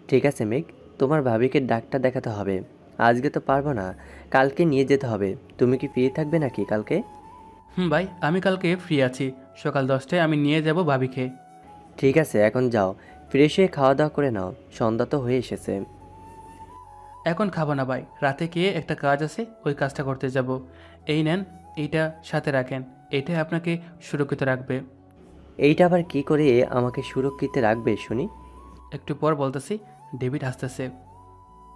ঠিক আছে মেঘ, তোমার ভাবিকে ডাক্তার দেখাতে হবে। আজকে তো পারবো না, কালকে নিয়ে যেতে হবে। তুমি কি ফ্রি থাকবে নাকি কালকে? ভাই, আমি কালকে ফ্রি আছি। সকাল 10টায় আমি নিয়ে যাব ভাবিকে। ঠিক আছে, এখন যাও, ফ্রেশ হয়ে খাওয়া দাওয়া করে নাও, সন্ধ্যা তো হয়ে এসেছে। এখন খাবো না ভাই, রাতে গিয়ে একটা কাজ আছে, ওই কাজটা করতে যাব। এই নেন, এইটা সাথে রাখেন, এইটাই আপনাকে সুরক্ষিত রাখবে। এইটা আবার কি করে আমাকে সুরক্ষিত রাখবে শুনি? একটু পর বলতেছি। ডেভিড হাসতেছে।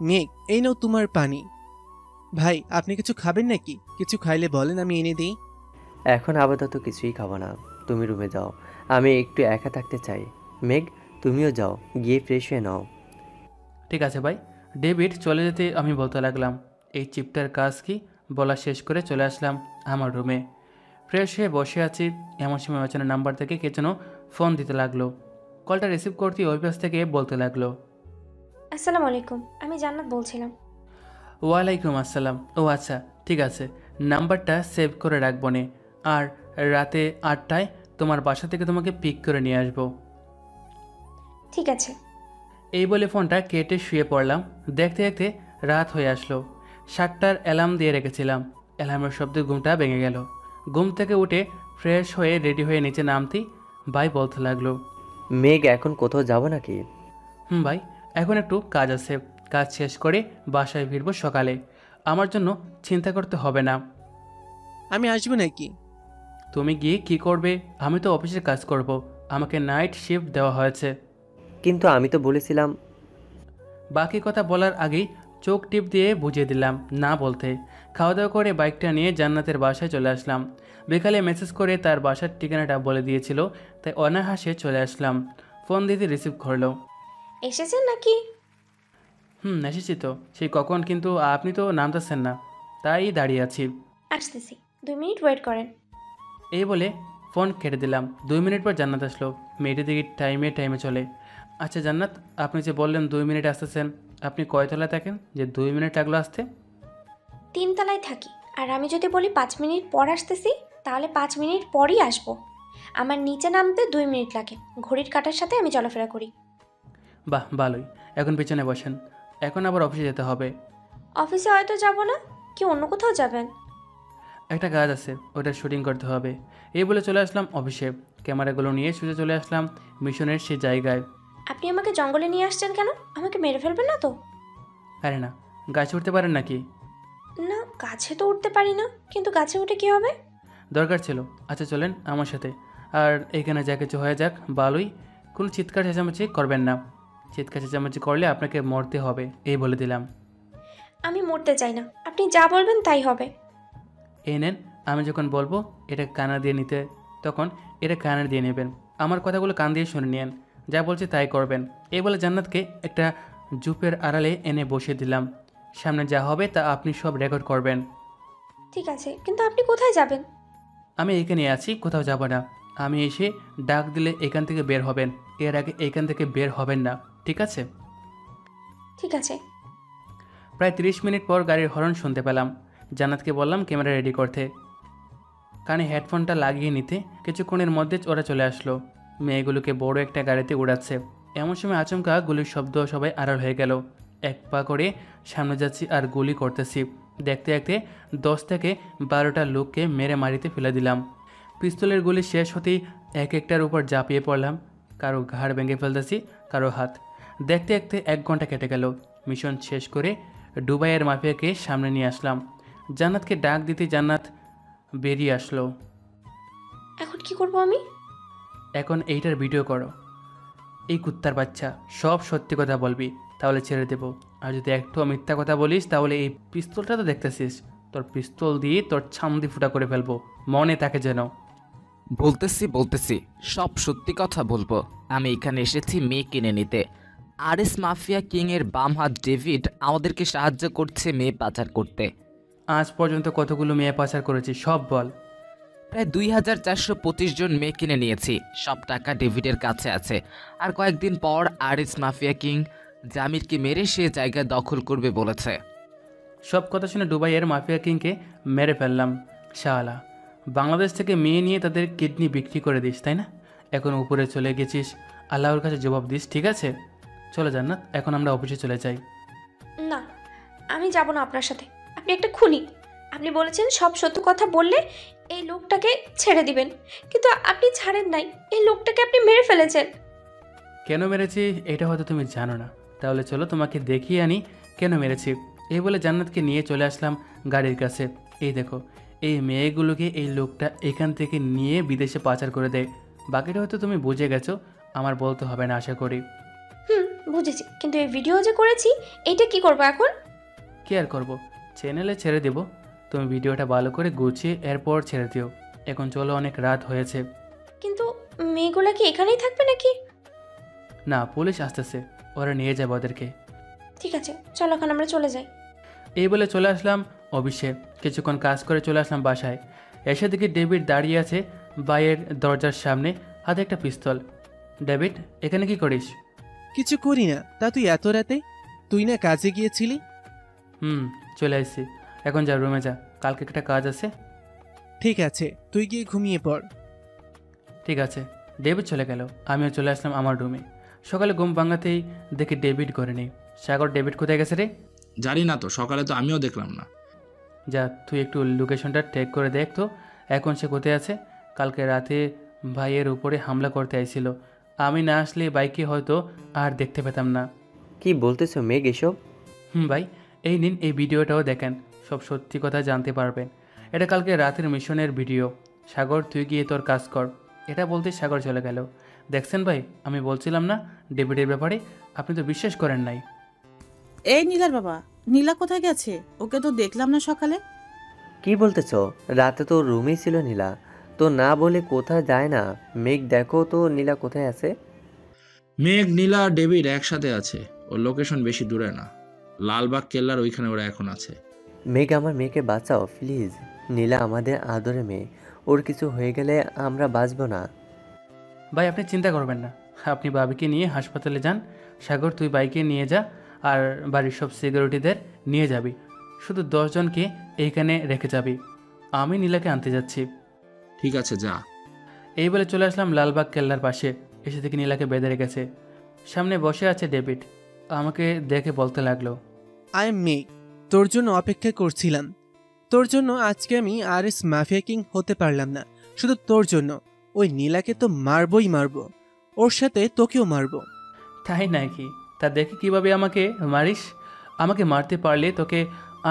মেঘ, এই নাও তোমার পানি। ভাই, আপনি কিছু খাবেন নাকি? কিছু খাইলে বলেন, আমি এনে দিই। এখন আপাতত কিছুই খাবো না, তুমি রুমে যাও, আমি একটু একা থাকতে চাই। মেঘ, তুমিও যাও, গিয়ে ফ্রেশ হয়ে নাও। ঠিক আছে ভাই। ডেভিড চলে যেতে আমি বলতে লাগলাম, এই চিপটার কাজ কি, বলা শেষ করে চলে আসলাম আমার রুমে। ফ্রেশ হয়ে বসে আছি, এমন সময় অচেনা নাম্বার থেকে কে যেন ফোন দিতে লাগলো। কলটা রিসিভ করতে ওই পাশ থেকে বলতে লাগলো, আসসালামু আলাইকুম, আমি জান্নাত বলছিলাম। ওয়ালাইকুম আসসালাম। ও আচ্ছা, ঠিক আছে, নাম্বারটা সেভ করে রাখবো নে। আর রাতে 8টায় তোমার বাসা থেকে তোমাকে পিক করে নিয়ে আসবো। ঠিক আছে। এই বলে ফোনটা কেটে শুয়ে পড়লাম। দেখতে দেখতে রাত হয়ে আসলো। 7টার অ্যালার্ম দিয়ে রেখেছিলাম। অ্যালার্মের শব্দে ঘুমটা ভেঙে গেল। ঘুম থেকে উঠে ফ্রেশ হয়ে রেডি হয়ে নিচে নামতেই ভাই বলতে লাগলো, মেঘ, এখন কোথাও যাবো নাকি? ভাই, এখন একটু কাজ আছে, কাজ শেষ করে বাসায় ফিরবো সকালে। আমার জন্য চিন্তা করতে হবে না। আমি আসবো নাকি? তুমি গিয়ে কি করবে? আমি তো অফিসের কাজ করব, আমাকে নাইট শিফট দেওয়া হয়েছে। কিন্তু আমি তো বলেছিলাম। বাকি কথা বলার আগেই চোখ টিপ দিয়ে বুঝিয়ে দিলাম না বলতে। খাওয়া দাওয়া করে বাইকটা নিয়ে জান্নাতের বাসায় চলে আসলাম। বিকালে মেসেজ করে তার বাসার ঠিকানাটা বলে দিয়েছিল, তাই অনাহাসে চলে আসলাম। ফোন দিতে রিসিভ করলো। এসেছেন নাকি? এসেছি তো সেই কখন, কিন্তু আপনি তো নামতেছেন না, তাই দাঁড়িয়ে আছি। আসতেছি, 2 মিনিট ওয়েট করেন। এই বলে ফোন কেটে দিলাম। 2 মিনিট পর জান্নাত আসলো। মেয়েটির দিকে টাইমে চলে। আচ্ছা জান্নাত, আপনি যে বললেন 2 মিনিট আসতেছেন, আপনি কয়তলায় থাকেন যে 2 মিনিট লাগলো আসতে? 3 তলায় থাকি, আর আমি যদি বলি 5 মিনিট পর আসতেছি, তাহলে 5 মিনিট পরই আসবো। আমার নিচে নামতে 2 মিনিট লাগে। ঘড়ির কাঁটার সাথে আমি চলাফেরা করি। বাহ, ভালোই। এখন পিছনে বসেন, এখন আবার অফিসে যেতে হবে। অফিসে হয়তো যাব না, কি অন্য কোথাও যাবেন? একটা কাজ আছে, ওটা শুটিং করতে হবে। এই বলে চলে আসলাম অফিসে। ক্যামেরাগুলো নিয়ে সোজা চলে আসলাম মিশনের সেই জায়গায়। আপনি আমাকে জঙ্গলে নিয়ে আসছেন কেন? আমাকে মেরে ফেলবেন না তো? আরে না, গাছে উঠতে পারেন নাকি? না, গাছে তো উঠতে পারি না, কিন্তু গাছে উঠে কি হবে? দরকার ছিল। আচ্ছা চলেন আমার সাথে। আর এইখানে যা কিছু হয়ে যাক ভালোই। কোনো চিৎকার চেঁচামেচি করবেন না। চিৎকার চেঁচামেচি করলে আপনাকে মরতে হবে, এই বলে দিলাম। আমি মরতে চাই না, আপনি যা বলবেন তাই হবে। এই নেন, আমি যখন বলবো এটা কানা দিয়ে নিতে, তখন এটা কানা দিয়ে নেবেন। আমার কথাগুলো কান দিয়ে শুনে নিন, যা বলছি তাই করবেন। এই বলে জান্নাতকে একটা জুপের আড়ালে এনে বসিয়ে দিলাম। সামনে যা হবে তা আপনি সব রেকর্ড করবেন। ঠিক আছে, কিন্তু আপনি কোথায় যাবেন? আমি এখানে আছি, কোথাও যাব না। আমি এসে ডাক দিলে এখান থেকে বের হবেন, এর আগে এখান থেকে বের হবেন না, ঠিক আছে? ঠিক আছে। প্রায় 30 মিনিট পর গাড়ির হর্ন শুনতে পেলাম। জান্নাতকে বললাম ক্যামেরা রেডি করতে, কানে হেডফোনটা লাগিয়ে নিতে। কিছুক্ষণের মধ্যে ওরা চলে আসলো। মেয়েগুলোকে বড় একটা গাড়িতে উড়াচ্ছে। এমন সময় আচমকা গুলির শব্দ, সবাই আড়াল হয়ে গেল। এক পা করে সামনে যাচ্ছি আর গুলি করতেছি। দেখতে দেখতে 10 থেকে 12টা লোককে মেরে মারিতে ফেলে দিলাম। পিস্তলের গুলি শেষ হতেই এক একটার উপর ঝাঁপিয়ে পড়লাম। কারো ঘাড় ভেঙে ফেলতেছি, কারো হাত। দেখতে দেখতে 1 ঘন্টা কেটে গেল। মিশন শেষ করে দুবাইয়ের মাফিয়াকে সামনে নিয়ে আসলাম। জান্নাতকে ডাক দিতে জান্নাত বেরিয়ে আসলো। এখন কি করব আমি? এখন এইটার ভিডিও করো। এই কুত্তার বাচ্চা, সব সত্যি কথা বলবি, তাহলে ছেড়ে দেব। আর যদি একটু মিথ্যা কথা বলিস, তাহলে এই পিস্তলটা তো দেখতেছিস, তোর পিস্তল দিয়ে তোর ছামদি ফুটা করে ফেলবো, মনে থাকে যেন। বলতেছি সব সত্যি কথা বলবো। আমি এখানে এসেছি মেয়ে কিনে নিতে। আরএস মাফিয়া কিং এর বাম হাত ডেভিড আমাদেরকে সাহায্য করছে মেয়ে পাচার করতে। আজ পর্যন্ত কতগুলো মেয়ে পাচার করেছি সব বল। প্রায় 2425 জন মেয়ে কিনে নিয়েছি। সব টাকা ডেভিডের কাছে আছে। আর কয়েকদিন পর আরএস মাফিয়া কিং জামিরকে মেরে সে জায়গা দখল করবে বলেছে। সব কথা শুনে দুবাইয়ের মাফিয়া কিংকে মেরে ফেললাম। শালা, বাংলাদেশ থেকে মেয়ে নিয়ে তাদের কিডনি বিক্রি করে দিস, তাই না? এখন উপরে চলে গেছিস, আল্লাহর কাছে জবাব দিস, ঠিক আছে? চলে যান না, এখন আমরা অফিসে চলে যাই। না, আমি যাব না আপনার সাথে। আপনি একটা খুনি। আপনি বলেছেন সব সত্য কথা বললে এই লোকটাকে ছেড়ে দিবেন, কিন্তু আপনি ছাড়েন নাই। এই লোকটাকে আপনি মেরে ফেলেছেন। কেন মেরেছি এটা হয়তো তুমি জানো না, তাহলে চলো তোমাকে দেখিয়ে আনি কেন মেরেছি। এই বলে জান্নাতকে নিয়ে চলে আসলাম গাড়ির কাছে। এই দেখো, এই মেয়েগুলোকে এই লোকটা এখান থেকে নিয়ে বিদেশে পাচার করে দেয়। বাকিটা হয়তো তুমি বুঝে গেছো, আমার বলতে হবে না আশা করি। বুঝেছি, কিন্তু এই ভিডিও যে করেছি এইটা কি করবো এখন? কি আর করবো, চ্যানেলে ছেড়ে দেবো। তুমি ভিডিওটা ভালো করে গুছিয়ে এরপর ছেড়ে দিও। এখন চলো, অনেক রাত হয়েছে। কিন্তু মেয়েগুলা কি এখানেই থাকবে নাকি? না, পুলিশ আসতেছে, ওরা নিয়ে যাবে ওদেরকে। ঠিক আছে, চলো এখন আমরা চলে যাই। এই বলে চলে আসলাম অফিসে। কিছুক্ষণ কাজ করে চলে আসলাম বাসায়। এসে দেখি ডেভিড দাঁড়িয়ে আছে বাইরের দরজার সামনে, হাতে একটা পিস্তল। ডেভিড, এখানে কি করিস? কিছু করি না। তা তুই এত রাতে? তুই না কাজে গিয়েছিলি? চলে আসছি। এখন যা, রুমে যা, কালকে একটা কাজ আছে। ঠিক আছে, তুই গিয়ে ঘুমিয়ে পড়। ঠিক আছে। ডেভিড চলে গেল, আমিও চলে আসলাম আমার রুমে। সকালে ঘুম ভাঙাতেই দেখি ডেভিড করে নেই। সাগর, ডেভিড কোথায় গেছে রে? জানি না তো, সকালে তো আমিও দেখলাম না। যা, তুই একটু লোকেশনটা ট্র্যাক করে দেখ তো, এখন সে কোথায় আছে। কালকে রাতে ভাইয়ের উপরে হামলা করতে আইছিল। আমি না আসলে বাইকে হয়তো আর দেখতে পেতাম না। কি বলতেছো মেঘ এসব? ভাই, এই নিন, এই ভিডিওটাও দেখেন, সব সত্যি কথা জানতে পারবেন। এটা কালকে রাতের মিশনের ভিডিও। সাগর, তুই গিয়ে তোর কাজ কর। এটা বলতে সাগর চলে গেল। দেখছেন ভাই, আমি বলছিলাম না ডেভিডের ব্যাপারে, আপনি তো বিশ্বাস করেন নাই। এই নীলার বাবা, নীলা কোথায় গেছে? ওকে তো দেখলাম না সকালে। কি বলতেছো? রাতে তো রুমেই ছিল নীলা। তো না বলে কোথায় যায় না? মেঘ দেখো তো নীলা কোথায় আছে। মেঘ, নীলা আর ডেভিড একসাথে আছে। ওর লোকেশন বেশি দূরে না, লালবাগ কেল্লার ওইখানে ওরা এখন আছে। মেঘ, আমার মেয়েকে বাঁচাও প্লিজ। নীলা আমাদের আদরে মেয়ে, ওর কিছু হয়ে গেলে আমরা বাঁচবো না। ভাই আপনি চিন্তা করবেন না, আপনি বাবিকে নিয়ে হাসপাতালে যান। সাগর তুই বাইকে নিয়ে যা, আর বাড়ির সব সিকিউরিটিদের নিয়ে যাবি। শুধু 10 জনকে এইখানে রেখে যাবি। আমি নীলাকে আনতে যাচ্ছি। ঠিক আছে, যা। এই বলে চলে আসলাম লালবাগ কেল্লার পাশে। এসে থেকে নীলাকে বেঁধে রেখেছে। সামনে বসে আছে ডেভিড। আমাকে দেখে বলতে লাগলো, আই এম মেঘ, তোর জন্য অপেক্ষা করছিলাম। তোর জন্য আজকে আমি আরএস মাফিয়া কিং হতে পারলাম না, শুধু তোর জন্য। ওই নীলাকে তো মারবই মারবো, ওর সাথে তোকেও মারবো। তাই নাকি? তা দেখে কিভাবে আমাকে মারিস। আমাকে মারতে পারলে তোকে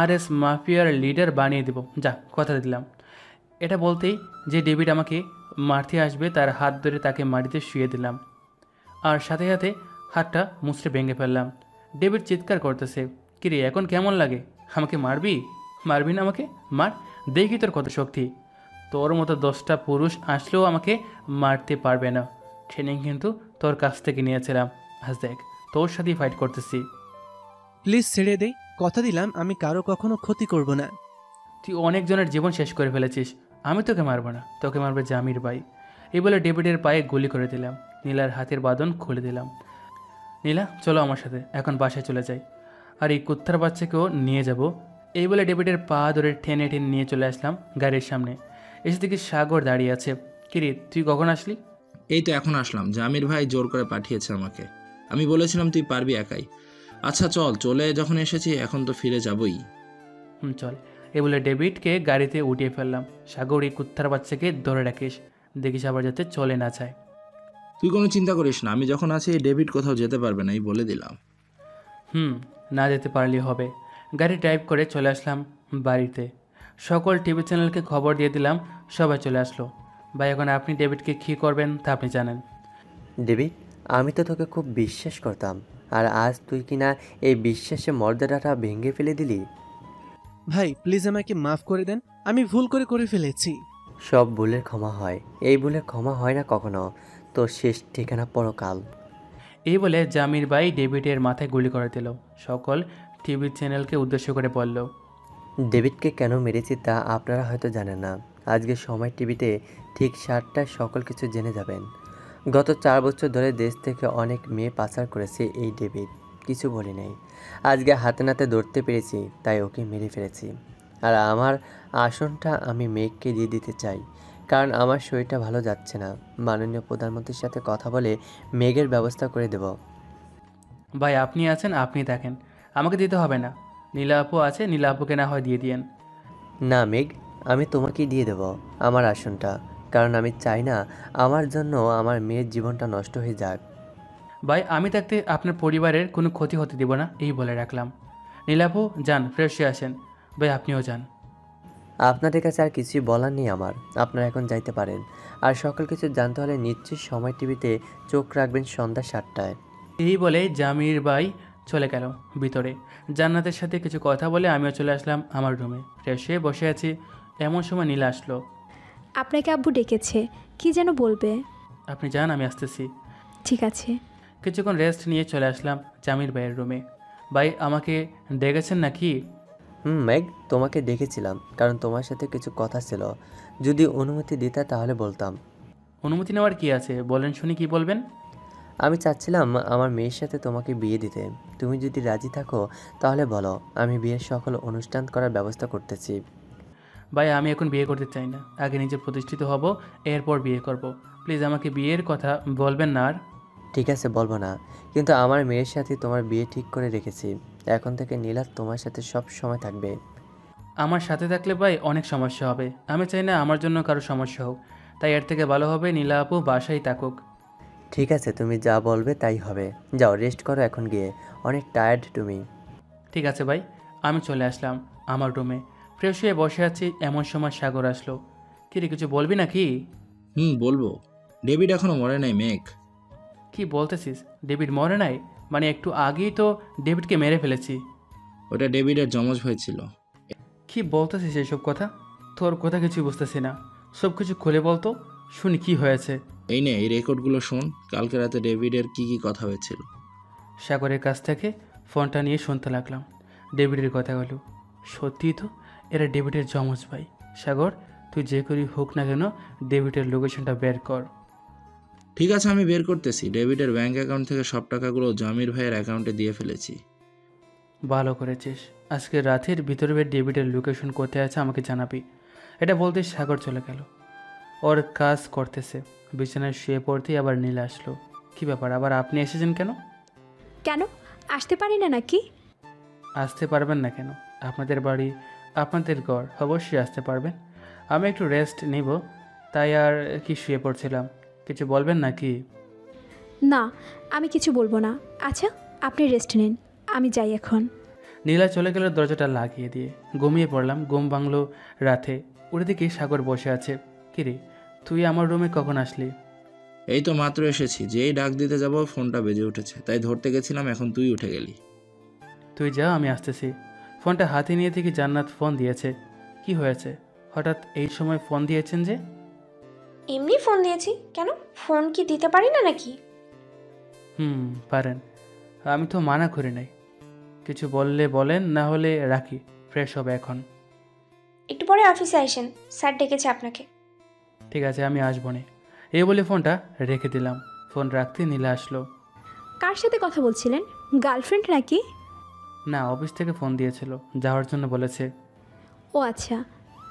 আরএস মাফিয়ার লিডার বানিয়ে দেব, যা কথা দিলাম। এটা বলতেই যে ডেভিড আমাকে মারতে আসবে তার হাত ধরে তাকে মাটিতে শুয়ে দিলাম, আর সাথে সাথে হাতটা মুচড়ে ভেঙে ফেললাম। ডেভিড চিৎকার করতেছে, কিরে এখন কেমন লাগে? আমাকে মারবি? মারবি না আমাকে? মার, দেখি তোর কত শক্তি। তোর মতো 10টা পুরুষ আসলেও আমাকে মারতে পারবে না। ট্রেনিং কিন্তু তোর কাছ থেকে নিয়েছিলাম, আজ দেখ তোর সাথেই ফাইট করতেছি। প্লিজ ছেড়ে দে, কথা দিলাম আমি কারো কখনো ক্ষতি করব না। তুই অনেকজনের জীবন শেষ করে ফেলেছিস, আমি তোকে মারবো না, তোকে মারবে জামির ভাই। এই বলে ডেভিডের পায়ে গুলি করে দিলাম। নীলার হাতের বাঁধন খুলে দিলাম। নীলা চলো আমার সাথে, এখন বাসায় চলে যাই, আর এই কুত্তার বাচ্চাকেও নিয়ে যাব। এই বলে ডেভিডের পা ধরে টেনে টেনে নিয়ে চলে আসলাম গাড়ির সামনে। এসে দেখি সাগর দাঁড়িয়ে আছে। কিরে তুই কখন আসলি? এই তো এখন আসলাম, জামির ভাই জোর করে পাঠিয়েছে আমাকে। আমি বলেছিলাম তুই পারবি একাই। আচ্ছা চল, চলে যখন এসেছি এখন তো ফিরে যাবই। চল। এ বলে ডেভিডকে গাড়িতে উঠিয়ে ফেললাম। সাগর এই কুত্তার বাচ্চাকে ধরে রাখিস, দেখিস আবার যাতে চলে না যায়। তুই কোনো চিন্তা করিস না, আমি যখন আছি ডেভিড কোথাও যেতে পারবে না, এই বলে দিলাম। না যেতে পারলেই হবে। গাড়ি ড্রাইভ করে চলে আসলাম বাড়িতে। সকল টিভি চ্যানেলকে খবর দিয়ে দিলাম, সবাই চলে আসলো। ভাই এখন আপনি ডেভিডকে কী করবেন তা আপনি জানেন। ডেভিড, আমি তো তোকে খুব বিশ্বাস করতাম, আর আজ তুই কিনা এই বিশ্বাসে মর্যাদাটা ভেঙে ফেলে দিলি। ভাই প্লিজ আমাকে মাফ করে দেন, আমি ভুল করে ফেলেছি। সব ভুলের ক্ষমা হয়, এই ভুলের ক্ষমা হয় না কখনো। তোর শেষ ঠিকানা পরকাল। এই বলে জামির ভাই ডেভিডের মাথায় গুলি করে দিল। সকল টিভি চ্যানেলকে উদ্দেশ্য করে বলল, ডেভিডকে কেন মেরেছি তা আপনারা হয়তো জানেন না। আজকে সময় টিভিতে ঠিক 7টায় সকল কিছু জেনে যাবেন। গত 4 বছর ধরে দেশ থেকে অনেক মেয়ে পাচার করেছে এই ডেভিড, কিছু বলি নাই। আজকে হাতে নাতে ধরতে পেরেছি, তাই ওকে মেরে ফেলেছি। আর আমার আসনটা আমি মেঘকে দিয়ে দিতে চাই, কারণ আমার শরীরটা ভালো যাচ্ছে না। মাননীয় প্রধানমন্ত্রীর সাথে কথা বলে মেঘের ব্যবস্থা করে দেব। ভাই আপনি আছেন, আপনি দেখেন, আমাকে দিতে হবে না। নীলা আপু আছে, নীলা আপুকে না হয় দিয়ে দিয়েন। না মেঘ, আমি তোমাকেই দিয়ে দেব আমার আসনটা, কারণ আমি চাই না আমার জন্য আমার মেয়ের জীবনটা নষ্ট হয়ে যাক। ভাই আমি থাকতে আপনার পরিবারের কোনো ক্ষতি হতে দিব না, এই বলে রাখলাম। নীলা আপু যান, ফ্রেশ হয়ে আসেন। ভাই আপনিও যান। আপনাদের কাছে আর কিছুই বলার নেই আমার, আপনারা এখন যাইতে পারেন। আর সকল কিছু জানতে হলে নিশ্চয়ই সময় টিভিতে চোখ রাখবেন সন্ধ্যা 7টায়। এই বলে জামির ভাই চলে গেল ভিতরে। জান্নাতের সাথে কিছু কথা বলে আমিও চলে আসলাম আমার রুমে। ফ্রেশ হয়ে বসে আছি, এমন সময় নীলা আসলো। আপনাকে আব্বু ডেকেছে, কি যেন বলবে। আপনি যান, আমি আসতেছি। ঠিক আছে। কিছুক্ষণ রেস্ট নিয়ে চলে আসলাম জামির ভাইয়ের রুমে। ভাই আমাকে ডেকেছেন নাকি? মেঘ, তোমাকে দেখেছিলাম কারণ তোমার সাথে কিছু কথা ছিল। যদি অনুমতি দিতে তাহলে বলতাম। অনুমতি নেওয়ার কি আছে, বলেন শুনি কি বলবেন। আমি চাচ্ছিলাম আমার মেয়ের সাথে তোমাকে বিয়ে দিতে। তুমি যদি রাজি থাকো তাহলে বলো, আমি বিয়ের সকল অনুষ্ঠান করার ব্যবস্থা করতেছি। ভাই আমি এখন বিয়ে করতে চাই না, আগে নিজে প্রতিষ্ঠিত হব, এরপর বিয়ে করব। প্লিজ আমাকে বিয়ের কথা বলবেন না আর। ঠিক আছে, বলবো না, কিন্তু আমার মেয়ের সাথে তোমার বিয়ে ঠিক করে রেখেছি। এখন থেকে নীলা তোমার সাথে সব সময় থাকবে। আমার সাথে থাকলে ভাই অনেক সমস্যা হবে, আমি চাই না আমার জন্য কারো সমস্যা হোক। তাই এর থেকে ভালো হবে নীলা আপু বাসায় থাকুক। ঠিক আছে, তুমি যা বলবে তাই হবে। যাও রেস্ট করো এখন গিয়ে, অনেক টায়ার্ড তুমি। ঠিক আছে ভাই, আমি চলে আসলাম আমার রুমে। ফ্রেশ হয়ে বসে আছি, এমন সময় সাগর আসলো। কিরে কিছু বলবি নাকি? বলবো। ডেভিড এখনো মরে নাই মেঘ। কি বলতেছিস? ডেভিড মরে নাই? মানে একটু আগেই তো ডেভিডকে মেরে ফেলেছি। ওটা ডেভিডের যমজ ভাই ছিল। কি বলতেছিস এইসব কথা? তোর কথা কিছু বুঝতেছি না, সব কিছু খুলে বলতো, শুনি কি হয়েছে। এই নে, এই রেকর্ডগুলো শোন, কালকে রাতে ডেভিডের কি কি কথা হয়েছিল। সাগরের কাছ থেকে ফোনটা নিয়ে শুনতে লাগলাম ডেভিডের কথাগুলো। সত্যি তো, এরা ডেভিডের যমজ ভাই। সাগর, তুই যে করি হোক না কেন ডেভিডের লোকেশনটা বের কর। ঠিক আছে, আমি বের করতেছি। ডেভিডের ব্যাংক অ্যাকাউন্ট থেকে সব টাকাগুলো জামির ভাইয়ের অ্যাকাউন্টে দিয়ে ফেলেছি। ভালো করেছিস। আজকে রাতের ভিতরে ডেভিডের লোকেশন কোথায় আছে আমাকে জানাবি। এটা বলতে সাগর চলে গেল। ওর কাজ করতেছে, বিছানায় শুয়ে পড়তেই আবার নীল আসলো। কি ব্যাপার, আবার আপনি এসেছেন কেন? কেন আসতে পারি না নাকি? আসতে পারবেন না কেন? আপনাদের বাড়ি, আপনাদের ঘর, অবশ্যই আসতে পারবেন। আমি একটু রেস্ট নিব, তাই আর কি শুয়ে পড়ছিলাম। কিছু বলবেন নাকি? না, আমি কিছু বলবো না। আচ্ছা, আপনি রেস্ট নিন, আমি যাই এখন। নীলা চলে গেল দরজাটা লাগিয়ে দিয়ে। ঘুমিয়ে পড়লাম, ঘুম ভাঙলো রাতে। উঠে দেখি সাগর বসে আছে। কিরে, তুই আমার রুমে কখন আসলি? এই তো মাত্র এসেছি, যেই ডাক দিতে যাব ফোনটা বেজে উঠেছে, তাই ধরতে গেছিলাম, এখন তুই উঠে গেলি। তুই যা, আমি আসতেছি। ফোনটা হাতে নিয়ে দেখি জান্নাত ফোন দিয়েছে। কি হয়েছে, হঠাৎ এই সময় ফোন দিয়েছেন যে? এমনি ফোন দিয়েছি। কেন, ফোন কি দিতে পারি না নাকি? পারেন, আমি তো মানা করি নাই। কিছু বললে বলেন, না হলে রাখি, ফ্রেশ হবে এখন। একটু পরে অফিসে আসেন, স্যার ডেকেছে আপনাকে। ঠিক আছে, আমি আসবো না। এই বলে ফোনটা রেখে দিলাম। ফোন রাখতে নীলা আসলো। কার সাথে কথা বলছিলেন? গার্লফ্রেন্ড নাকি? না, অফিস থেকে ফোন দিয়েছিল, যাওয়ার জন্য বলেছে। ও আচ্ছা,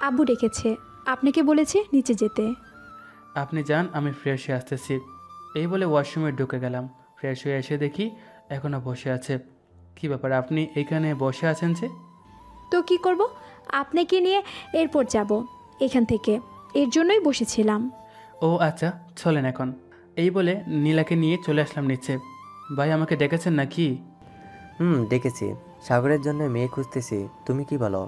আব্বু ডেকেছে, আপনাকে বলেছে নিচে যেতে। আপনি যান, আমি ফ্রেশ হয়ে আসতেছি। এই বলে ওয়াশরুমে ঢুকে গেলাম। ফ্রেশ হয়ে এসে দেখি এখনও বসে আছে। কি ব্যাপার, আপনি এইখানে বসে আছেন যে? তো কি করব, আপনাকে নিয়ে এরপর যাব এখান থেকে, এর জন্যই বসেছিলাম। ও আচ্ছা, চলেন এখন। এই বলে নীলাকে নিয়ে চলে আসলাম নিচে। ভাই, আমাকে ডেকেছেন নাকি? ডেকেছি, সাগরের জন্য মেয়ে খুঁজতেছি। তুমি কি বলো?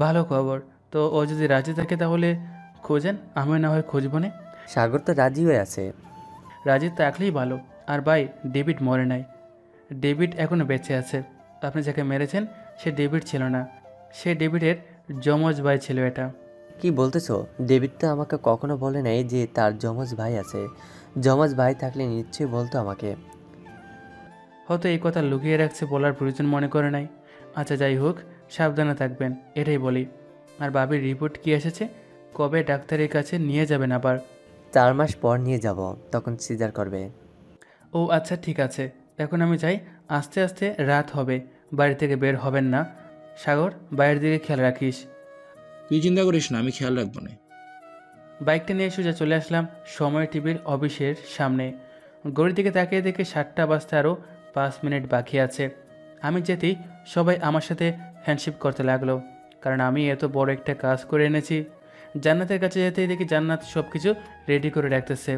ভালো খবর। তো ও যদি রাজি থাকে তাহলে খোঁজেন, আমি না হয় খুঁজবো না। সাগর তো রাজি হয়ে আছে। রাজি থাকলেই ভালো। আর ভাই, ডেভিড মরে নাই, ডেভিড এখনও বেঁচে আছে। আপনি যাকে মেরেছেন সে ডেভিড ছিল না, সে ডেভিডের যমজ ভাই ছিল। এটা কি বলতেছো? ডেভিড তো আমাকে কখনো বলে নাই যে তার যমজ ভাই আছে। যমজ ভাই থাকলে নিশ্চয়ই বলতো আমাকে। হয়তো এই কথা লুকিয়ে রাখছে, বলার প্রয়োজন মনে করে নাই। আচ্ছা, যাই হোক, সাবধানে থাকবেন, এটাই বলি। আর বাবির রিপোর্ট কি এসেছে? কবে ডাক্তারের কাছে নিয়ে যাবেন আবার? 4 মাস পর নিয়ে যাব, তখন সিজার করবে। ও আচ্ছা, ঠিক আছে, এখন আমি যাই। আস্তে আস্তে রাত হবে, বাড়ি থেকে বের হবেন না। সাগর, বাইরের দিকে খেয়াল রাখিস। তুই চিন্তা করিস না, আমি খেয়াল রাখবো না। বাইকটা নিয়ে সোজা চলে আসলাম সময় টিভির অফিসের সামনে। ঘড়ির দিকে তাকিয়ে দেখে 7টা বাজতে আরও 5 মিনিট বাকি আছে। আমি যেতেই সবাই আমার সাথে হ্যান্ডশেক করতে লাগলো, কারণ আমি এত বড় একটা কাজ করে এনেছি। জান্নাতের কাছে যেতেই দেখি জান্নাত সব কিছু রেডি করে রাখতেছে।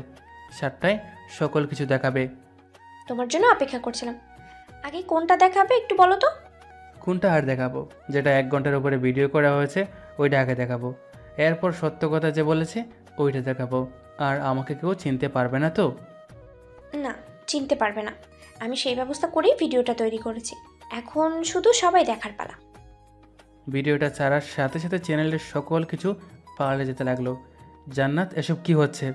7টায় সকল কিছু দেখাবে। তোমার জন্য অপেক্ষা করছিলাম। আগে কোনটা দেখাবে একটু বলো তো? কোনটা আর দেখাবো? যেটা 1 ঘন্টার উপরে ভিডিও করা হয়েছে ওইটা আগে দেখাবো। এরপর সত্য কথা যে বলেছে ওইটা দেখাবো। আর আমাকে কেউ চিনতে পারবে না তো? না, চিনতে পারবে না। আমি সেই ব্যবস্থা করেই ভিডিওটা তৈরি করেছি। এখন শুধু সবাই দেখার পালা। ভিডিওটা ছাড়ার সাথে সাথে চ্যানেলের সকল কিছু পাল্টে যেতে লাগলো। জান্নাত, এসব কি হচ্ছে?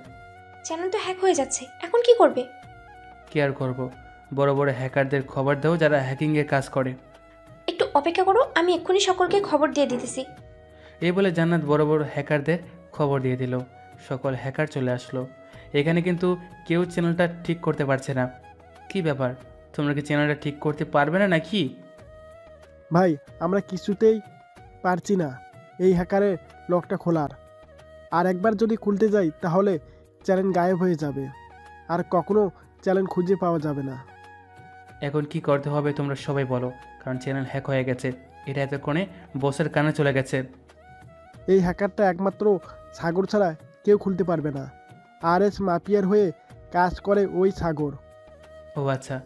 চ্যানেল তো হ্যাক হয়ে যাচ্ছে, এখন কি করবে? কি আর করবো, বড় বড় হ্যাকারদের খবর দাও যারা হ্যাকিংয়ের কাজ করে। একটু অপেক্ষা করো, আমি এক্ষুনি সকলকে খবর দিয়ে দিতেছি। এই বলে জান্নাত বড় বড় হ্যাকারদের খবর দিয়ে দিল। সকল হ্যাকার চলে আসলো এখানে, কিন্তু কেউ চ্যানেলটা ঠিক করতে পারছে না। কি ব্যাপার, তোমরা কি চ্যানেলটা ঠিক করতে পারবে না নাকি? ভাই, আমরা কিছুতেই পারছি না এই হ্যাকারের লকটা খোলার। আর একবার যদি খুলতে যাই তাহলে চ্যানেল গায়েব হয়ে যাবে, আর কখনো চ্যানেল খুঁজে পাওয়া যাবে না। এখন কি করতে হবে তোমরা সবাই বলো, কারণ চ্যানেল হ্যাক হয়ে গেছে। এটা এতক্ষণে বসের কানে চলে গেছে। এই হ্যাকারটা একমাত্র সাগর ছাড়া কেউ খুলতে পারবে না। RS মাফিয়ার হয়ে কাজ করে ওই সাগর। ও আচ্ছা,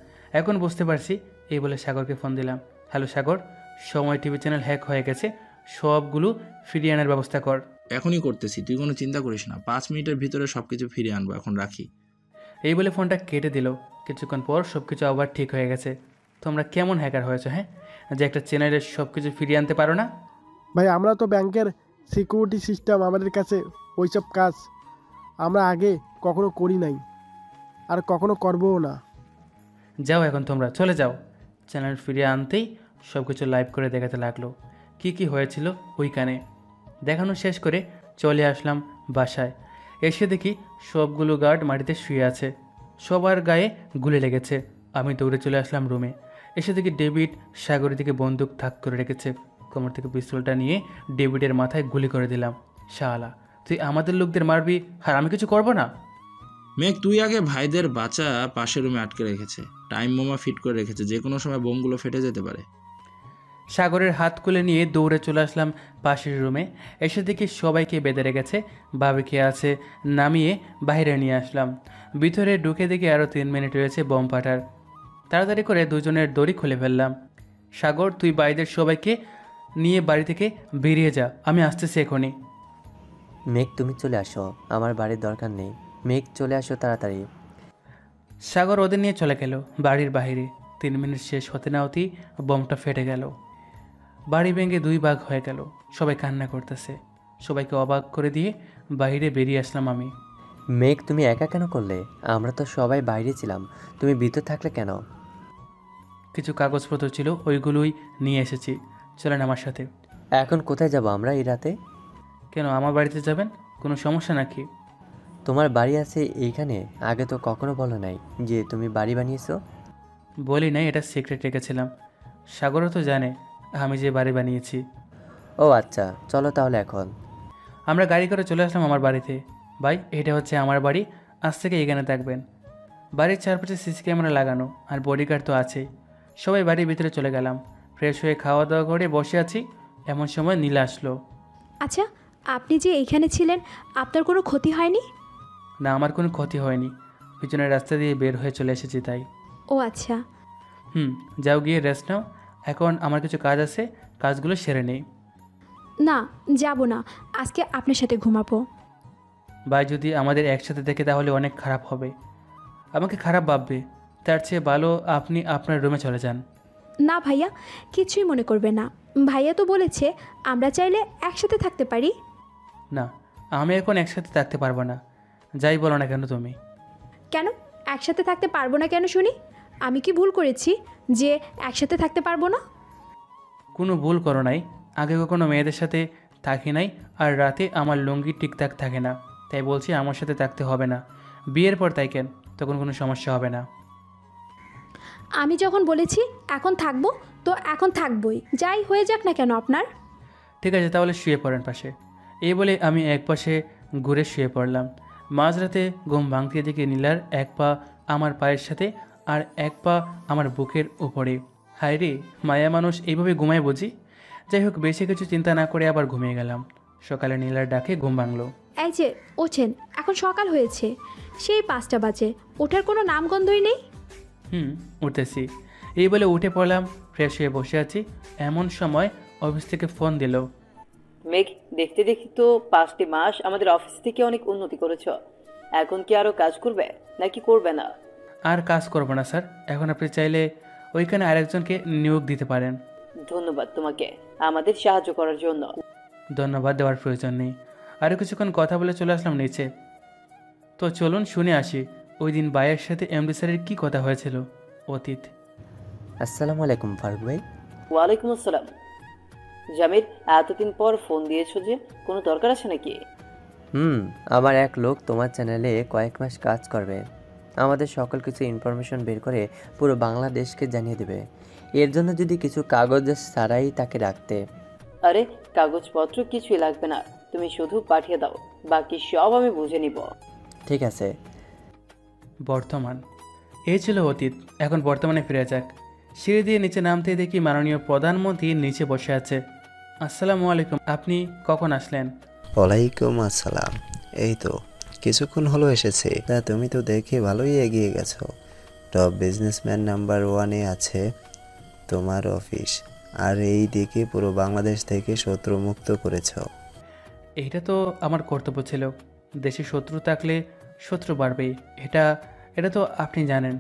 এখন বুঝতে পারছি। এই বলে সাগরকে ফোন দিলাম। হ্যালো সাগর, সময় টিভি চ্যানেল হ্যাক হয়ে গেছে, সবগুলো ফিরিয়ে আনার ব্যবস্থা কর। এখনই করতেছি, তুই কোনো চিন্তা করিস না। 5 মিনিটের ভিতরে সবকিছু ফিরিয়ে আনবো, এখন রাখি। এই বলে ফোনটা কেটে দিল। কিছুক্ষণ পর সব কিছু আবার ঠিক হয়ে গেছে। তোমরা কেমন হ্যাকার হয়েছো? হ্যাঁ, যে একটা চ্যানেলের সব কিছু ফিরিয়ে আনতে পারো না? ভাই আমরা তো ব্যাংকের সিকিউরিটি সিস্টেম, আমাদের কাছে ওইসব কাজ আমরা আগে কখনো করি নাই আর কখনো করবও না। যাও এখন তোমরা চলে যাও। চ্যানেল ফিরিয়ে আনতেই সব কিছু লাইভ করে দেখাতে লাগলো কি কি হয়েছিল ওইখানে। দেখানো শেষ করে চলে আসলাম বাসায়। এসে দেখি সবগুলো গার্ড মাটিতে শুয়ে আছে, সবার গায়ে গুলি লেগেছে। আমি দৌড়ে চলে আসলাম রুমে। এসে দেখি ডেভিড সাগরের দিকে বন্দুক থাক করে রেখেছে। কোমর থেকে পিস্তলটা নিয়ে ডেভিডের মাথায় গুলি করে দিলাম। শালা, তুই আমাদের লোকদের মারবি আর আমি কিছু করবো না? মেঘ, তুই আগে ভাইদের বাঁচা। পাশের রুমে আটকে রেখেছে, টাইম বোমা ফিট করে রেখেছে, যে কোনো সময় বোমগুলো ফেটে যেতে পারে। সাগরের হাত খুলে নিয়ে দৌড়ে চলে আসলাম পাশের রুমে। এসে দেখি সবাইকে বেঁধে রেখেছে, বাবিকে আছে নামিয়ে বাইরে নিয়ে আসলাম। ভিতরে ঢুকে দেখি আরও 3 মিনিট রয়েছে বোম ফাটার। তাড়াতাড়ি করে দুজনের দড়ি খুলে ফেললাম। সাগর, তুই বাইরের সবাইকে নিয়ে বাড়ি থেকে বেরিয়ে যা, আমি আসতেছি এখনই। মেঘ তুমি চলে আসো, আমার বাড়ির দরকার নেই। মেঘ চলে আসো তাড়াতাড়ি। সাগর ওদের নিয়ে চলে গেল বাড়ির বাইরে। 3 মিনিট শেষ হতে না হতেই বোমটা ফেটে গেল। বাড়ি ভেঙে 2 ভাগ হয়ে গেল। সবাই কান্না করতেছে। সবাইকে অবাক করে দিয়ে বাইরে বেরিয়ে আসলাম আমি। মেঘ তুমি একা কেন করলে? আমরা তো সবাই বাইরে ছিলাম, তুমি ভিতর থাকলে কেন? কিছু কাগজপত্র ছিল, ওইগুলোই নিয়ে এসেছি, চলেন আমার সাথে। এখন কোথায় যাব আমরা এই রাতে? কেন, আমার বাড়িতে যাবেন? কোনো সমস্যা নাকি? তোমার বাড়ি আছে এইখানে? আগে তো কখনো বলো নাই যে তুমি বাড়ি বানিয়েছো। বলি নাই, এটা সিক্রেট রেখেছিলাম। সাগরও তো জানে আমি যে বাড়ি বানিয়েছি। ও আচ্ছা, চলো তাহলে এখন। আমরা গাড়ি করে চলে আসলাম আমার বাড়িতে। ভাই, এটা হচ্ছে আমার বাড়ি, আজ থেকে এখানে থাকবেন। বাড়ির চারপাশে সিসি ক্যামেরা লাগানো আর বডিগার্ড তো আছেই। সবাই বাড়ির ভিতরে চলে গেলাম। ফ্রেশ হয়ে খাওয়া দাওয়া করে বসে আছি, এমন সময় নীলা আসলো। আচ্ছা, আপনি যে এইখানে ছিলেন, আপনার কোনো ক্ষতি হয়নি? না, আমার কোনো ক্ষতি হয়নি, পিছনের রাস্তা দিয়ে বের হয়ে চলে এসেছি তাই। ও আচ্ছা। যাও গিয়ে রেস্ট নাও, এখন আমার কিছু কাজ আছে, কাজগুলো সেরে নেই। না, যাব না, আজকে আপনার সাথে ঘুমাবো। ভাই যদি আমাদের একসাথে দেখে তাহলে অনেক খারাপ হবে, আমাকে খারাপ ভাববে। তার চেয়ে ভালো আপনি আপনার রুমে চলে যান। না ভাইয়া, কিছুই মনে করবে না। ভাইয়া তো বলেছে আমরা চাইলে একসাথে থাকতে পারি। না, আমি এখন একসাথে থাকতে পারবো না, যাই বলো না কেন তুমি। কেন একসাথে থাকতে পারবো না কেন শুনি? আমি কি ভুল করেছি যে একসাথে থাকতে পারবো না? কোনো ভুল করো নাই, আগে কখনো মেয়েদের সাথে থাকি নাই, আর রাতে আমার লুঙ্গি ঠিকঠাক থাকে না, তাই বলছি আমার সাথে থাকতে হবে না। বিয়ের পর তাই কেন, তখন কোনো সমস্যা হবে না। আমি যখন বলেছি এখন থাকবো তো এখন থাকবই, যাই হয়ে যাক না কেন আপনার। ঠিক আছে, তাহলে শুয়ে পড়েন পাশে। এই বলে আমি এক পাশে ঘুরে শুয়ে পড়লাম। মাঝরাতে ঘুম ভাঙতে দেখে নীলার এক পা আমার পায়ের সাথে আর এক পা আমার বুকের উপরে। হায় রে, মায়া মানুষ এইভাবে ঘুমায় বুঝি। যাই হোক, বেশি কিছু চিন্তা না করে আবার ঘুমিয়ে গেলাম। সকালে নীলার ডাকে ঘুম ভাঙলো। এই যে ওঠেন, এখন সকাল হয়েছে, সেই 5টা বাজে, ওঠার কোনো নামগন্ধই নেই। উঠতেছি, এই বলে উঠে পড়লাম। ফ্রেশ হয়ে বসে আছি, এমন সময় অফিস থেকে ফোন দিল। মেঘ, দেখতে দেখতে তো 5টি মাস আমাদের অফিস থেকে অনেক উন্নতি করেছো। এখন কি আরো কাজ করবে নাকি করবে না? আর কাজ করবো না স্যার, এখন আপনি চাইলে ওইখানে আরেকজনকে নিয়োগ দিতে পারেন। ধন্যবাদ তোমাকে আমাদের সাহায্য করার জন্য। ধন্যবাদ দেওয়ার প্রয়োজন নেই। আরও কিছুক্ষণ কথা বলে চলে আসলাম নিচে। তো চলুন শুনে আসি ওই দিন ভাইয়ের সাথে এমডি স্যারের কী কথা হয়েছিল। অতীত। আসসালামু আলাইকুম ফারুক ভাই। ওয়ালাইকুম আসসালাম। জামির, এতদিন পর ফোন দিয়েছো যে, কোনো দরকার আছে নাকি? আমার এক লোক তোমার চ্যানেলে কয়েক মাস কাজ করবে, আমাদের সকল কিছু ইনফরমেশন বের করে পুরো বাংলাদেশকে জানিয়ে দেবে। এর জন্য যদি কিছু কাগজ ছাড়াই তাকে রাখতে। আরে কাগজপত্র কিছুই লাগবে না, তুমি শুধু পাঠিয়ে দাও, বাকি সব আমি বুঝে নিব। ঠিক আছে। বর্তমান, এই ছিল অতীত, এখন বর্তমানে ফিরে যাক। সিঁড়ি দিয়ে নিচে নামতে দেখি মাননীয় প্রধানমন্ত্রী নিচে বসে আছে। আসসালামু আলাইকুম, আপনি কখন আসলেন? ওয়ালাইকুম আসসালাম, এই তো কিছুক্ষণ হলো এসেছে। তা তুমি তো দেখে ভালোই এগিয়ে গেছো। টপ বিজনেসম্যান নাম্বার 1-এ আছে তোমার অফিস, আর এই দিকে পুরো বাংলাদেশ থেকে শত্রু মুক্ত করেছ। এইটা তো আমার কর্তব্য ছিল, দেশে শত্রু থাকলে শত্রু বাড়বেই, এটা তো আপনি জানেন।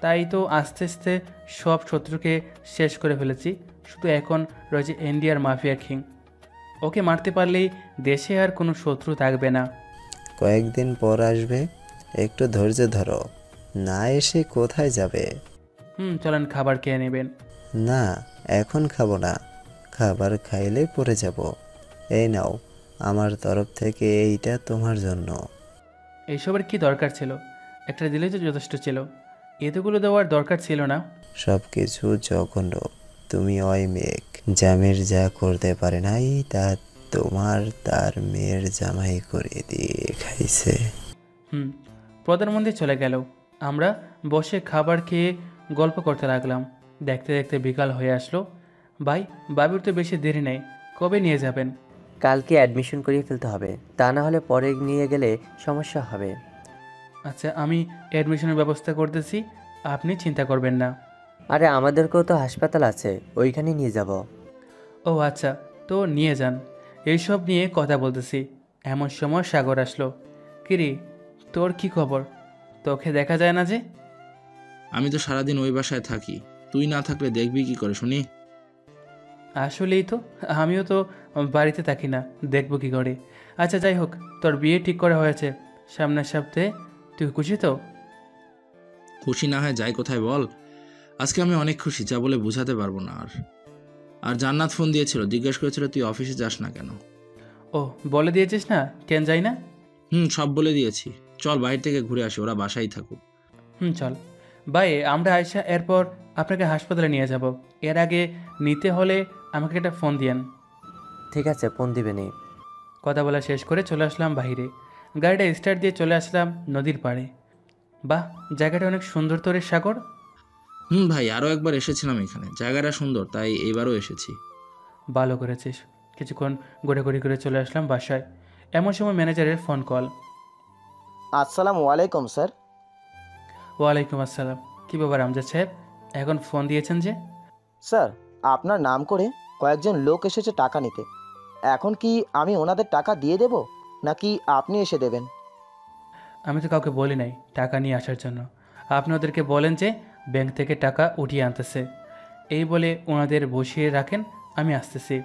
তাই তো আস্তে আস্তে সব শত্রুকে শেষ করে ফেলেছি। শুধু এখন রয়েছে ইন্ডিয়ার মাফিয়া কিং। ওকে মারতে পারলেই দেশে আর কোনো শত্রু থাকবে না। কয়েকদিন পর আসবে, একটু ধৈর্য ধরো। না এসে কোথায় যাবে? চলেন খাবার খেয়ে নেবেন। না, এখন খাবো না। খাবার খাইলে পড়ে যাব। এই নাও, আমার তরফ থেকে এইটা তোমার জন্য। এইসবের কি দরকার ছিল? একটা দিলেই তো যথেষ্ট ছিল, এতগুলো দেওয়ার দরকার ছিল না। সব কিছু জঘন্য। তুমি ওই মেঘ, জামের যা করতে পারে নাই তা তোমার তার মেয়ের জামাই করে দিয়ে খাইছে। প্রধানমন্ত্রী চলে গেল। আমরা বসে খাবার খেয়ে গল্প করতে লাগলাম। দেখতে দেখতে বিকাল হয়ে আসলো। ভাই, বাবুর তো বেশি দেরি নেই, কবে নিয়ে যাবেন? কালকে অ্যাডমিশন করিয়ে ফেলতে হবে, তা না হলে পরে নিয়ে গেলে সমস্যা হবে। আচ্ছা, আমি অ্যাডমিশনের ব্যবস্থা করতেছি, আপনি চিন্তা করবেন না। আরে আমাদেরকেও তো হাসপাতাল আছে, ওইখানে নিয়ে যাব। ও আচ্ছা, তো নিয়ে যান। এইসব নিয়ে কথা বলতেছি, এমন সময় সাগর আসলো। কিরে, তোর কি খবর? তোকে দেখা যায় না যে? আমি তো সারাদিন ওই বাসায় থাকি, তুই না থাকলে দেখবি কি করে শুনি? আসলেই তো, আমিও তো বাড়িতে থাকি না, দেখবো কি করে। আচ্ছা যাই হোক, তোর বিয়ে ঠিক করা হয়েছে সামনের সপ্তাহে, তুই খুশি তো? খুশি না হয় যাই কোথায় বল। আজকে আমি অনেক খুশি, যা বলে বোঝাতে পারবো না। আর জান্নাত ফোন দিয়েছিল, জিজ্ঞেস করেছিল তুই অফিসে যাস না কেন। ও, বলে দিয়েছিস না কেন যাই না? সব বলে দিয়েছি। চল বাইরে থেকে ঘুরে আসি, ওরা বাসায় থাকুক। চল ভাই, আমরা আয়সা এরপর আপনাকে হাসপাতালে নিয়ে যাব। এর আগে নিতে হলে আমাকে একটা ফোন দিয়েন। ঠিক আছে, ফোন দিবেনি। কথা বলা শেষ করে চলে আসলাম বাইরে। গাড়িটা স্টার্ট দিয়ে চলে আসলাম নদীর পাড়ে। বাহ, জায়গাটা অনেক সুন্দর তো রে সাগর। ভাই, আরও একবার এসেছিলাম এখানে, জায়গাটা সুন্দর, তাই এবারও এসেছি। ভালো করেছিস। কিছুক্ষণ ঘোরাঘুরি করে চলে আসলাম বাসায়। এমন সময় ম্যানেজারের ফোন কল। আসসালামু আলাইকুম স্যার। ওয়ালাইকুম আসসালাম। কী ব্যাপার আমজাদ সাহেব, এখন ফোন দিয়েছেন যে? স্যার, আপনার নাম করে কয়েকজন লোক এসেছে টাকা নিতে। এখন কি আমি ওনাদের টাকা দিয়ে দেব, নাকি আপনি এসে দেবেন? আমি তো কাউকে বলি নাই টাকা নিয়ে আসার জন্য। আপনি ওদেরকে বলেন যে ব্যাংক থেকে টাকা উঠিয়ে আনতেছে, এই বলে ওনাদের বসিয়ে রাখেন, আমি আসতেছি।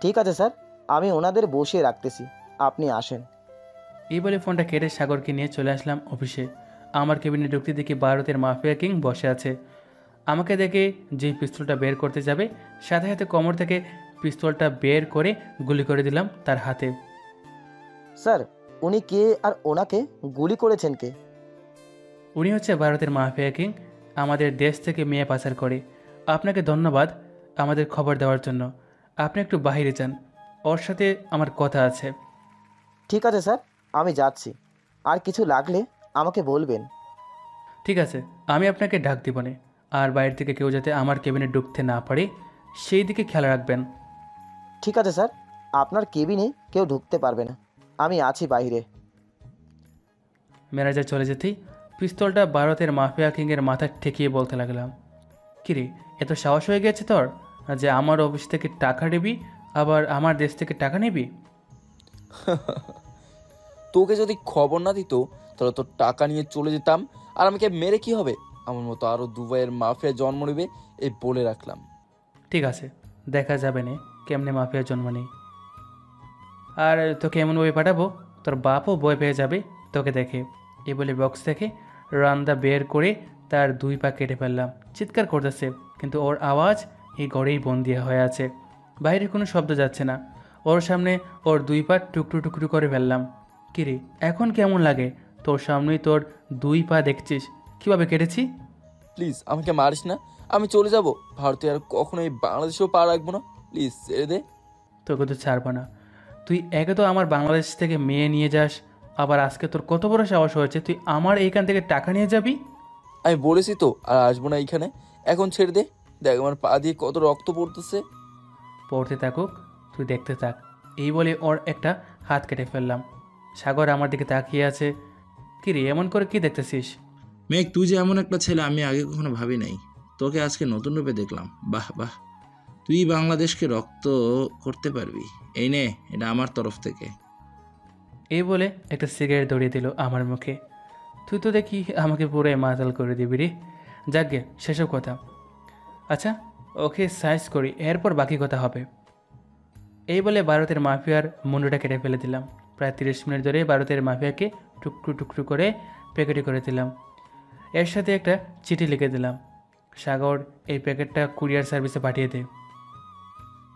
ঠিক আছে স্যার, আমি ওনাদের বসিয়ে রাখতেছি, আপনি আসেন। এই বলে ফোনটা কেটে সাগরকে নিয়ে চলে আসলাম অফিসে। আমার কেবিনে ঢুকতে দেখি ভারতের মাফিয়া কিং বসে আছে। আমাকে দেখে যেই পিস্তলটা বের করতে যাবে, সাথে সাথে কোমর থেকে পিস্তলটা বের করে গুলি করে দিলাম তার হাতে। স্যার, উনি কে আর ওনাকে গুলি করেছেন কে? উনি হচ্ছে ভারতের মাফিয়া কিং, আমাদের দেশ থেকে মেয়ে পাচার করে। আপনাকে ধন্যবাদ আমাদের খবর দেওয়ার জন্য। আপনি একটু বাইরে যান, ওর সাথে আমার কথা আছে। ঠিক আছে স্যার, আমি যাচ্ছি। আর কিছু লাগলে আমাকে বলবেন। ঠিক আছে, আমি আপনাকে ডাক দিব না। আর বাইরে থেকে কেউ যাতে আমার কেবিনে ঢুকতে না পারে সেই দিকে খেয়াল রাখবেন। ঠিক আছে স্যার, আপনার কেবিনে কেউ ঢুকতে পারবে না, আমি আছি বাইরে। ম্যানেজার চলে যেতেই পিস্তলটা ভারতের মাফিয়া কিংয়ের মাথায় ঠেকিয়ে বলতে লাগলাম, কিরে, এত সাহস হয়ে গেছে তোর যে আমার অফিস থেকে টাকা নিবি, আবার আমার দেশ থেকে টাকা নিবি? তোকে যদি খবর না দিত তাহলে তোর টাকা নিয়ে চলে যেতাম, আর আমাকে মেরে কি হবে? আমার মতো আরও দুবাইয়ের মাফিয়া জন্ম নেবে, এই বলে রাখলাম। ঠিক আছে, দেখা যাবে না কেমনে মাফিয়া জন্ম নেই। আর তোকে এমনভাবে পাঠাবো তোর বাপও বই পেয়ে যাবে তোকে দেখে। এ বলে বক্স থেকে রান্দা বের করে তার 2 পা কেটে ফেললাম। চিৎকার করতেছে, কিন্তু ওর আওয়াজ এই ঘরেই বন্দি হয়ে আছে, বাইরে কোনো শব্দ যাচ্ছে না। ওর সামনে ওর 2 পা টুকরো টুকরো করে ফেললাম। কিরে, এখন কেমন লাগে? তোর সামনেই তোর 2 পা দেখছিস কীভাবে কেটেছি। প্লিজ আমাকে মারিস না, আমি চলে যাব ভারতে, আর কখনো এই বাংলাদেশেও পা রাখবো না, প্লিজ ছেড়ে দে। তোকে তো ছাড়বো না। তুই একে তো আমার বাংলাদেশ থেকে মেয়ে নিয়ে যাস, আবার আজকে তোর কত বড় সাহস হয়েছে তুই আমার এইখান থেকে টাকা নিয়ে যাবি? আমি বলেছি তো আর আসবো না এইখানে, এখন ছেড়ে দে। দেখ আমার পা দিয়ে কত রক্ত পড়তেছে। পড়তে থাকুক, তুই দেখতে থাক। এই বলে ওর একটা হাত কেটে ফেললাম। সাগর আমার দিকে তাকিয়ে আছে। কি রে, এমন করে কি দেখতেছিস? মেঘ, তুই যে এমন একটা ছেলে আমি আগে কখনো ভাবি নাই, তোকে আজকে নতুন রূপে দেখলাম। বাহ বাহ, তুই বাংলাদেশকে রক্ত করতে পারবি। এই নে, এটা আমার তরফ থেকে। এই বলে একটা সিগারেট ধরিয়ে দিল আমার মুখে। তুই তো দেখি আমাকে পুরো মাতাল করে দিবি রে। যাকগে, সেসব কথা। আচ্ছা, ওকে সাইজ করি, এরপর বাকি কথা হবে। এই বলে ভারতের মাফিয়ার মুন্ডুটা কেটে ফেলে দিলাম। প্রায় 30 মিনিট ধরে ভারতের মাফিয়াকে টুকরো টুকরো করে প্যাকেটে করে দিলাম। এর সাথে একটা চিঠি লিখে দিলাম, সাগর এই প্যাকেটটা কুরিয়ার সার্ভিসে পাঠিয়ে দে।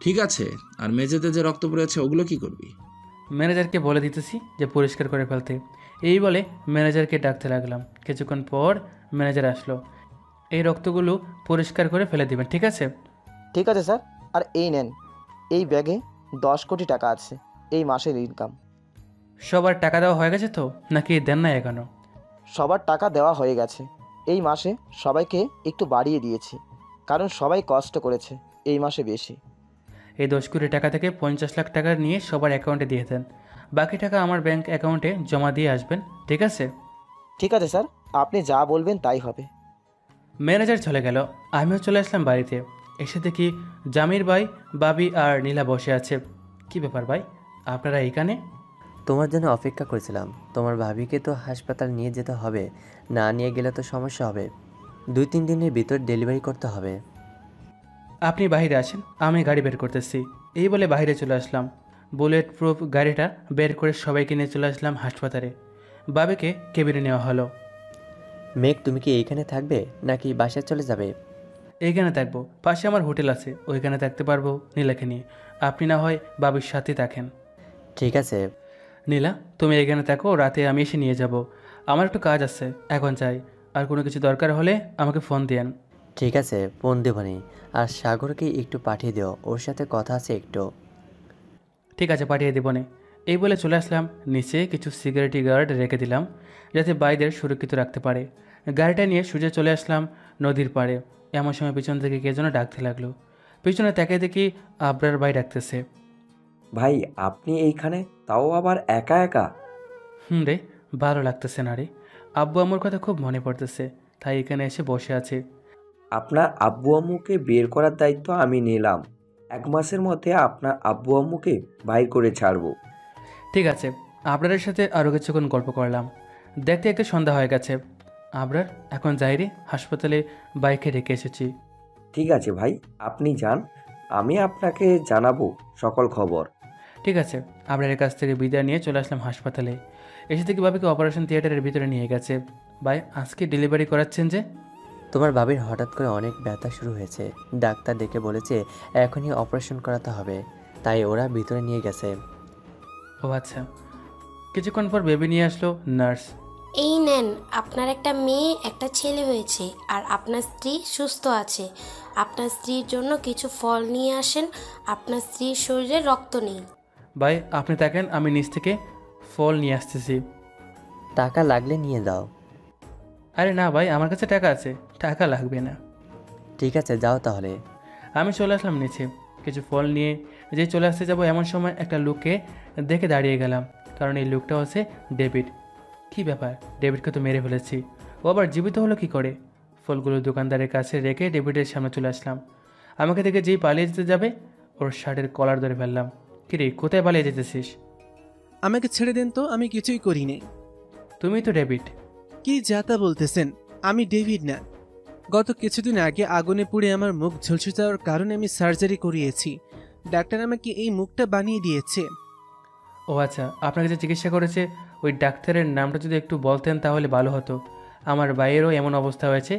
ঠিক আছে, আর মেঝেতে যে রক্ত পড়ে আছে ওগুলো কি করবি? ম্যানেজারকে বলে দিতেছি যে পরিষ্কার করে ফেলতে। এই বলে ম্যানেজারকে ডাকতে লাগলাম। কিছুক্ষণ পর ম্যানেজার আসলো। এই রক্তগুলো পরিষ্কার করে ফেলে দিবেন, ঠিক আছে? ঠিক আছে স্যার। আর এই নেন, এই ব্যাগে 10 কোটি টাকা আছে, এই মাসের ইনকাম। সবার টাকা দেওয়া হয়ে গেছে তো, নাকি দেন না এখনো? সবার টাকা দেওয়া হয়ে গেছে। এই মাসে সবাইকে একটু বাড়িয়ে দিয়েছি, কারণ সবাই কষ্ট করেছে এই মাসে বেশি। এই 10 কোটি টাকা থেকে 50 লাখ টাকা নিয়ে সবার অ্যাকাউন্টে দিয়ে দেন। বাকি টাকা আমার ব্যাংক অ্যাকাউন্টে জমা দিয়ে আসবেন, ঠিক আছে? ঠিক আছে স্যার, আপনি যা বলবেন তাই হবে। ম্যানেজার চলে গেল। আমিও চলে আসলাম বাড়িতে। এসে দেখি জামির ভাই, বাবি আর নীলা বসে আছে। কি ব্যাপার ভাই, আপনারা এইখানে? তোমার জন্য অপেক্ষা করেছিলাম। তোমার ভাবিকে তো হাসপাতাল নিয়ে যেতে হবে, না নিয়ে গেলে তো সমস্যা হবে। 2-3 দিনের ভিতর ডেলিভারি করতে হবে। আপনি বাইরে আছেন, আমি গাড়ি বের করতেছি। এই বলে বাইরে চলে আসলাম। বুলেট প্রুফ গাড়িটা বের করে সবাইকে নিয়ে চলে আসলাম হাসপাতালে। বাবিকে কেবিনে নেওয়া হলো। মেঘ, তুমি কি এইখানে থাকবে নাকি বাসায় চলে যাবে? এইখানে থাকবো, পাশে আমার হোটেল আছে, ওইখানে থাকতে পারবো নীলাকে নিয়ে। আপনি না হয় বাবির সাথে থাকেন। ঠিক আছে। নীলা, তুমি এখানে থাকো, রাতে আমি এসে নিয়ে যাব। আমার একটু কাজ আছে, এখন চাই। আর কোনো কিছু দরকার হলে আমাকে ফোন দিয়েন। ঠিক আছে, ফোন দেবনি। আর সাগরকে একটু পাঠিয়ে দিও, ওর সাথে কথা আছে একটু। ঠিক আছে, পাঠিয়ে দেবনে। এই বলে চলে আসলাম নিচে। কিছু সিকিউরিটি গার্ড রেখে দিলাম যাতে বাইদের সুরক্ষিত রাখতে পারে। গাড়িটা নিয়ে সোজা চলে আসলাম নদীর পাড়ে। এমন সময় পিছন থেকে কে যেন ডাকতে লাগলো। পিছনে তাকে দেখি আবরার ভাই ডাকতেছে। ভাই, আপনি এইখানে, তাও আবার একা একা? রে, ভালো লাগতেছে না রে। আব্বু আম্মুর কথা খুব মনে পড়তেছে, তাই এখানে এসে বসে আছে। আপনার আব্বু আম্মুকে বের করার দায়িত্ব আমি নিলাম। 1 মাসের মধ্যে আপনার আব্বু আম্মুকে বাইর করে ছাড়বো। ঠিক আছে, আবরারের সাথে আরও কিছুক্ষণ গল্প করলাম। দেখতে দেখতে সন্ধ্যা হয়ে গেছে। আবরার, এখন যাই রে, হাসপাতালে বাইকে রেখে এসেছি। ঠিক আছে ভাই, আপনি যান, আমি আপনাকে জানাবো সকল খবর। ঠিক আছে। আবরারের কাছ থেকে বিদায় নিয়ে চলে আসলাম হাসপাতালে। এসে থেকে বাবিকে অপারেশন থিয়েটারের ভিতরে নিয়ে গেছে। ভাই, আজকে ডেলিভারি করাচ্ছেন যে? তোমার বাবির হঠাৎ করে অনেক ব্যথা শুরু হয়েছে। ডাক্তার ডেকে বলেছে এখনই অপারেশন করাতে হবে, তাই ওরা ভিতরে নিয়ে গেছে। ও আচ্ছা। কিছুক্ষণ পর বেবি নিয়ে আসলো নার্স। এই নেন, আপনার একটা মেয়ে একটা ছেলে হয়েছে, আর আপনার স্ত্রী সুস্থ আছে। আপনার স্ত্রীর জন্য কিছু ফল নিয়ে আসেন, আপনার স্ত্রীর শরীরে রক্ত নেই। ভাই, আপনি থাকেন, আমি নিচ থেকে ফল নিয়ে আসতেছি। টাকা লাগলে নিয়ে দাও। আরে না ভাই, আমার কাছে টাকা আছে, টাকা লাগবে না। ঠিক আছে, যাও তাহলে। আমি চলে আসলাম নিচে। কিছু ফল নিয়ে যে চলে আসতে যাবো, এমন সময় একটা লোককে দেখে দাঁড়িয়ে গেলাম। কারণ এই লোকটা হচ্ছে ডেভিড। কি ব্যাপার, ডেভিডকে তো মেরে ফেলেছি, ও আবার জীবিত হলো কি করে? ফলগুলো দোকানদারের কাছে রেখে ডেভিডের সামনে চলে আসলাম। আমাকে দেখে যেই পালিয়ে যেতে যাবে, ওর শার্টের কলার ধরে ফেললাম। কিরে, কোথায় পালিয়ে যেতেছিস? আমাকে ছেড়ে দেন তো, আমি কিছুই করিনি। তুমি তো ডেভিড। কি যাতা বলতেছেন? আমি ডেভিড না। গত কিছুদিন আগে আগুনে পুড়ে আমার মুখ ঝলসে যাওয়ার কারণে আমি সার্জারি করিয়েছি। ডাক্তার আমাকে এই মুখটা বানিয়ে দিয়েছে। ও আচ্ছা, আপনাকে যে চিকিৎসা করেছে ওই ডাক্তারের নামটা যদি একটু বলতেন তাহলে ভালো হতো। আমার ভাইয়েরও এমন অবস্থা হয়েছে,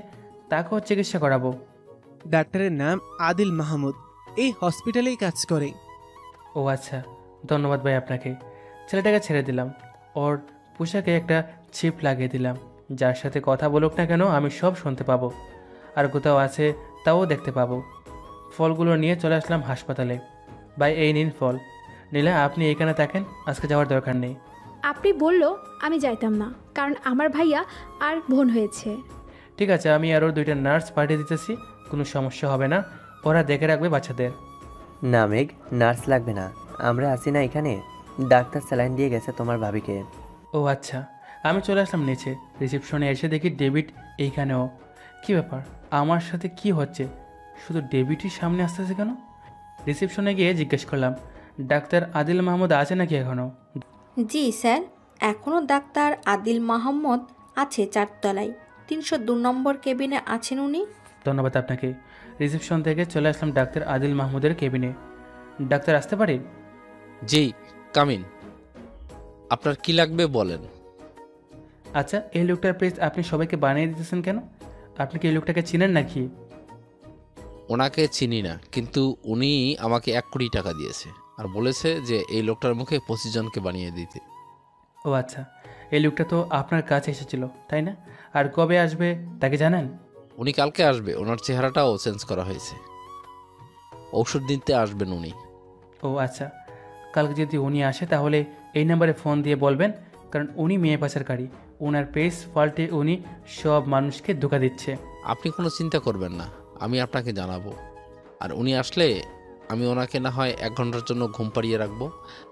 তাকেও চিকিৎসা করাবো। ডাক্তারের নাম আদিল মাহমুদ, এই হসপিটালেই কাজ করে। ও আচ্ছা, ধন্যবাদ ভাই আপনাকে। ছেলেটাকে ছেড়ে দিলাম। ওর পোশাকে একটা চিপ লাগিয়ে দিলাম। যার সাথে কথা বলুক না কেন আমি সব শুনতে পাবো, আর কোথাও আছে তাও দেখতে পাবো। ফলগুলো নিয়ে চলে আসলাম হাসপাতালে। ভাই, এই নিন ফল। নীলা, আপনি এখানে থাকেন, আজকে যাওয়ার দরকার নেই। আপনি বললো আমি যাইতাম না, কারণ আমার ভাইয়া আর বোন হয়েছে। ঠিক আছে, আমি আরও 2টা নার্স পাঠিয়ে দিতেছি, কোনো সমস্যা হবে না, ওরা দেখে রাখবে বাচ্চাদের। না মেঘ, নার্স লাগবে না, আমরা আছি না এখানে। ডাক্তার স্যালাইন দিয়ে গেছে তোমার ভাবিকে। ও আচ্ছা। আমি চলে আসলাম নিচে। রিসেপশনে এসে দেখি ডেভিড এইখানেও। কি ব্যাপার, আমার সাথে কি হচ্ছে? শুধু ডেভিডই সামনে আসতেছে কেন? রিসেপশনে গিয়ে জিজ্ঞেস করলাম, ডাক্তার আদিল মাহমুদ আছে নাকি এখনও? জি স্যার, এখনও ডাক্তার আদিল মাহমুদ আছে 4 তলায়, 302 নম্বর কেবিনে আছেন উনি। ধন্যবাদ আপনাকে। রিসেপশন থেকে চলে আসলাম ডাক্তার আদিল মাহমুদের কেবিনে। ডাক্তার আসতে পারি? জি, কামিন। আপনার কি লাগবে বলেন। আচ্ছা, এই লোকটার প্রেস আপনি সবাইকে বানিয়ে দিতেছেন কেন? আপনি কি এই লোকটাকে চিনেন নাকি? ওনাকে চিনি না, কিন্তু উনি আমাকে 1 কোটি টাকা দিয়েছে আর বলেছে যে এই লোকটার মুখে 25 জনকে বানিয়ে দিতে। ও আচ্ছা, এই লোকটা তো আপনার কাছে এসেছিল তাই না? আর কবে আসবে তাকে জানেন? উনি কালকে আসবে, ওনার চেহারাটাও চেঞ্জ করা হয়েছে। ঔষধ দিতে আসবেন উনি। ও আচ্ছা, কালকে যদি উনি আসে তাহলে এই নাম্বারে ফোন দিয়ে বলবেন, কারণ উনি মেয়ে পাচারকারী। ওনার পেজ ফল্টে উনি সব মানুষকে ধোঁকা দিচ্ছে। আপনি কোনো চিন্তা করবেন না, আমি আপনাকে জানাবো। আর উনি আসলে আমি ওনাকে না হয় 1 ঘন্টার জন্য ঘুম পাড়িয়ে রাখবো,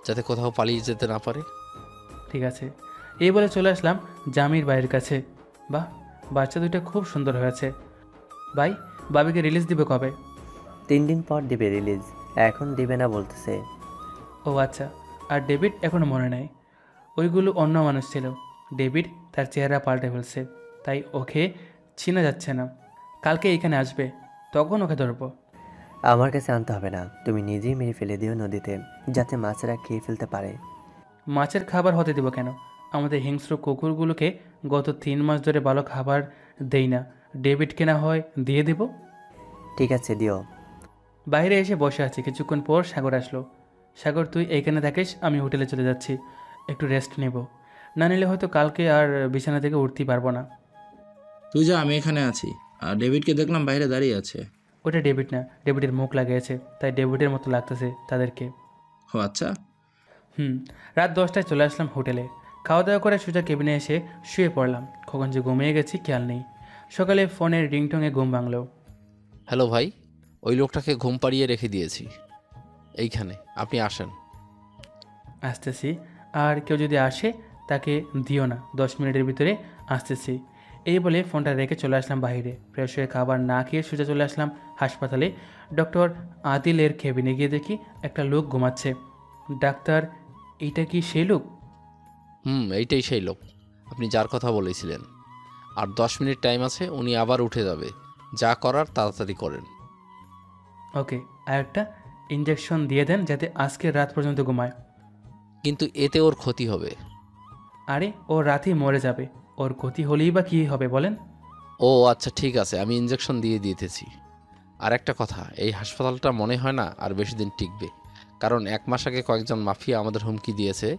যাতে কোথাও পালিয়ে যেতে না পারে। ঠিক আছে। এই বলে চলে আসলাম জামির ভাইয়ের কাছে। বাহ, বাচ্চা দুটো খুব সুন্দর হয়েছে। ভাই, বাবিকে রিলিজ দিবে কবে? 3 দিন পর দিবে রিলিজ, এখন দিবে না বলতেছে। ও আচ্ছা, আর ডেভিড এখনও মনে নেই। ওইগুলো অন্য মানুষ ছিল। ডেভিড তার চেহারা পাল্টে ফেলছে, তাই ওকে চিনা যাচ্ছে না। কালকে এখানে আসবে, তখন ওকে ধরবো। আমার কাছে আনতে হবে না, তুমি নিজেই মেরে ফেলে দিও নদীতে, যাতে মাছেরা খেয়ে ফেলতে পারে। মাছের খাবার হতে দেবো কেন? আমাদের হিংস্র কুকুরগুলোকে গত 3 মাস ধরে ভালো খাবার দেই না। ডেভিডকে না হয় দিয়ে দেব। ঠিক আছে, দিও। বাইরে এসে বসে আছি, কিছুক্ষণ পর সাগর আসলো। সাগর, তুই এইখানে থাকিস, আমি হোটেলে চলে যাচ্ছি, একটু রেস্ট নেব। না নিলে হয়তো কালকে আর বিছানা থেকে উঠতেই পারবো না। তুই যা, আমি এখানে আছি। আর ডেভিডকে দেখলাম বাইরে দাঁড়িয়ে আছে। ওটা ডেভিড না, ডেভিডের মুখ লাগিয়েছে, তাই ডেভিডের মতো লাগতেছে তাদেরকে। ও আচ্ছা। রাত 10টায় চলে আসলাম হোটেলে। খাওয়া দাওয়া করে সোজা কেবিনে এসে শুয়ে পড়লাম। কখন যে ঘুমিয়ে গেছি খেয়াল নেই। সকালে ফোনের রিংটংয়ে ঘুম ভাঙলো। হ্যালো ভাই, ওই লোকটাকে ঘুম পাড়িয়ে রেখে দিয়েছি এইখানে, আপনি আসেন। আসতেছি। আর কেউ যদি আসে তাকে দিও না, 10 মিনিটের ভিতরে আসতেছি। এই বলে ফোনটা রেখে চলে আসলাম বাইরে। ফ্রেশ হয়ে খাবার না খেয়ে সোজা চলে আসলাম হাসপাতালে। ডক্টর আদিলের কেবিনে গিয়ে দেখি একটা লোক ঘুমাচ্ছে। ডাক্তার, এইটা কি সেই লোক? এইটাই সেই লোক, আপনি যার কথা বলেছিলেন। আর 10 মিনিট টাইম আছে, উনি আবার উঠে যাবে। যা করার তাড়াতাড়ি করেন। ওকে, আর একটা ইঞ্জেকশন দিয়ে দেন যাতে আজকের রাত পর্যন্ত ঘুমায়। কিন্তু এতে ওর ক্ষতি হবে। আরে, ও রাতেই মরে যাবে, ওর ক্ষতি হলেই বা কী হবে বলেন? ও আচ্ছা, ঠিক আছে, আমি ইঞ্জেকশন দিয়ে দিতেছি। আর একটা কথা, এই হাসপাতালটা মনে হয় না আর বেশি দিন টিকবে, কারণ 1 মাস আগে কয়েকজন মাফিয়া আমাদের হুমকি দিয়েছে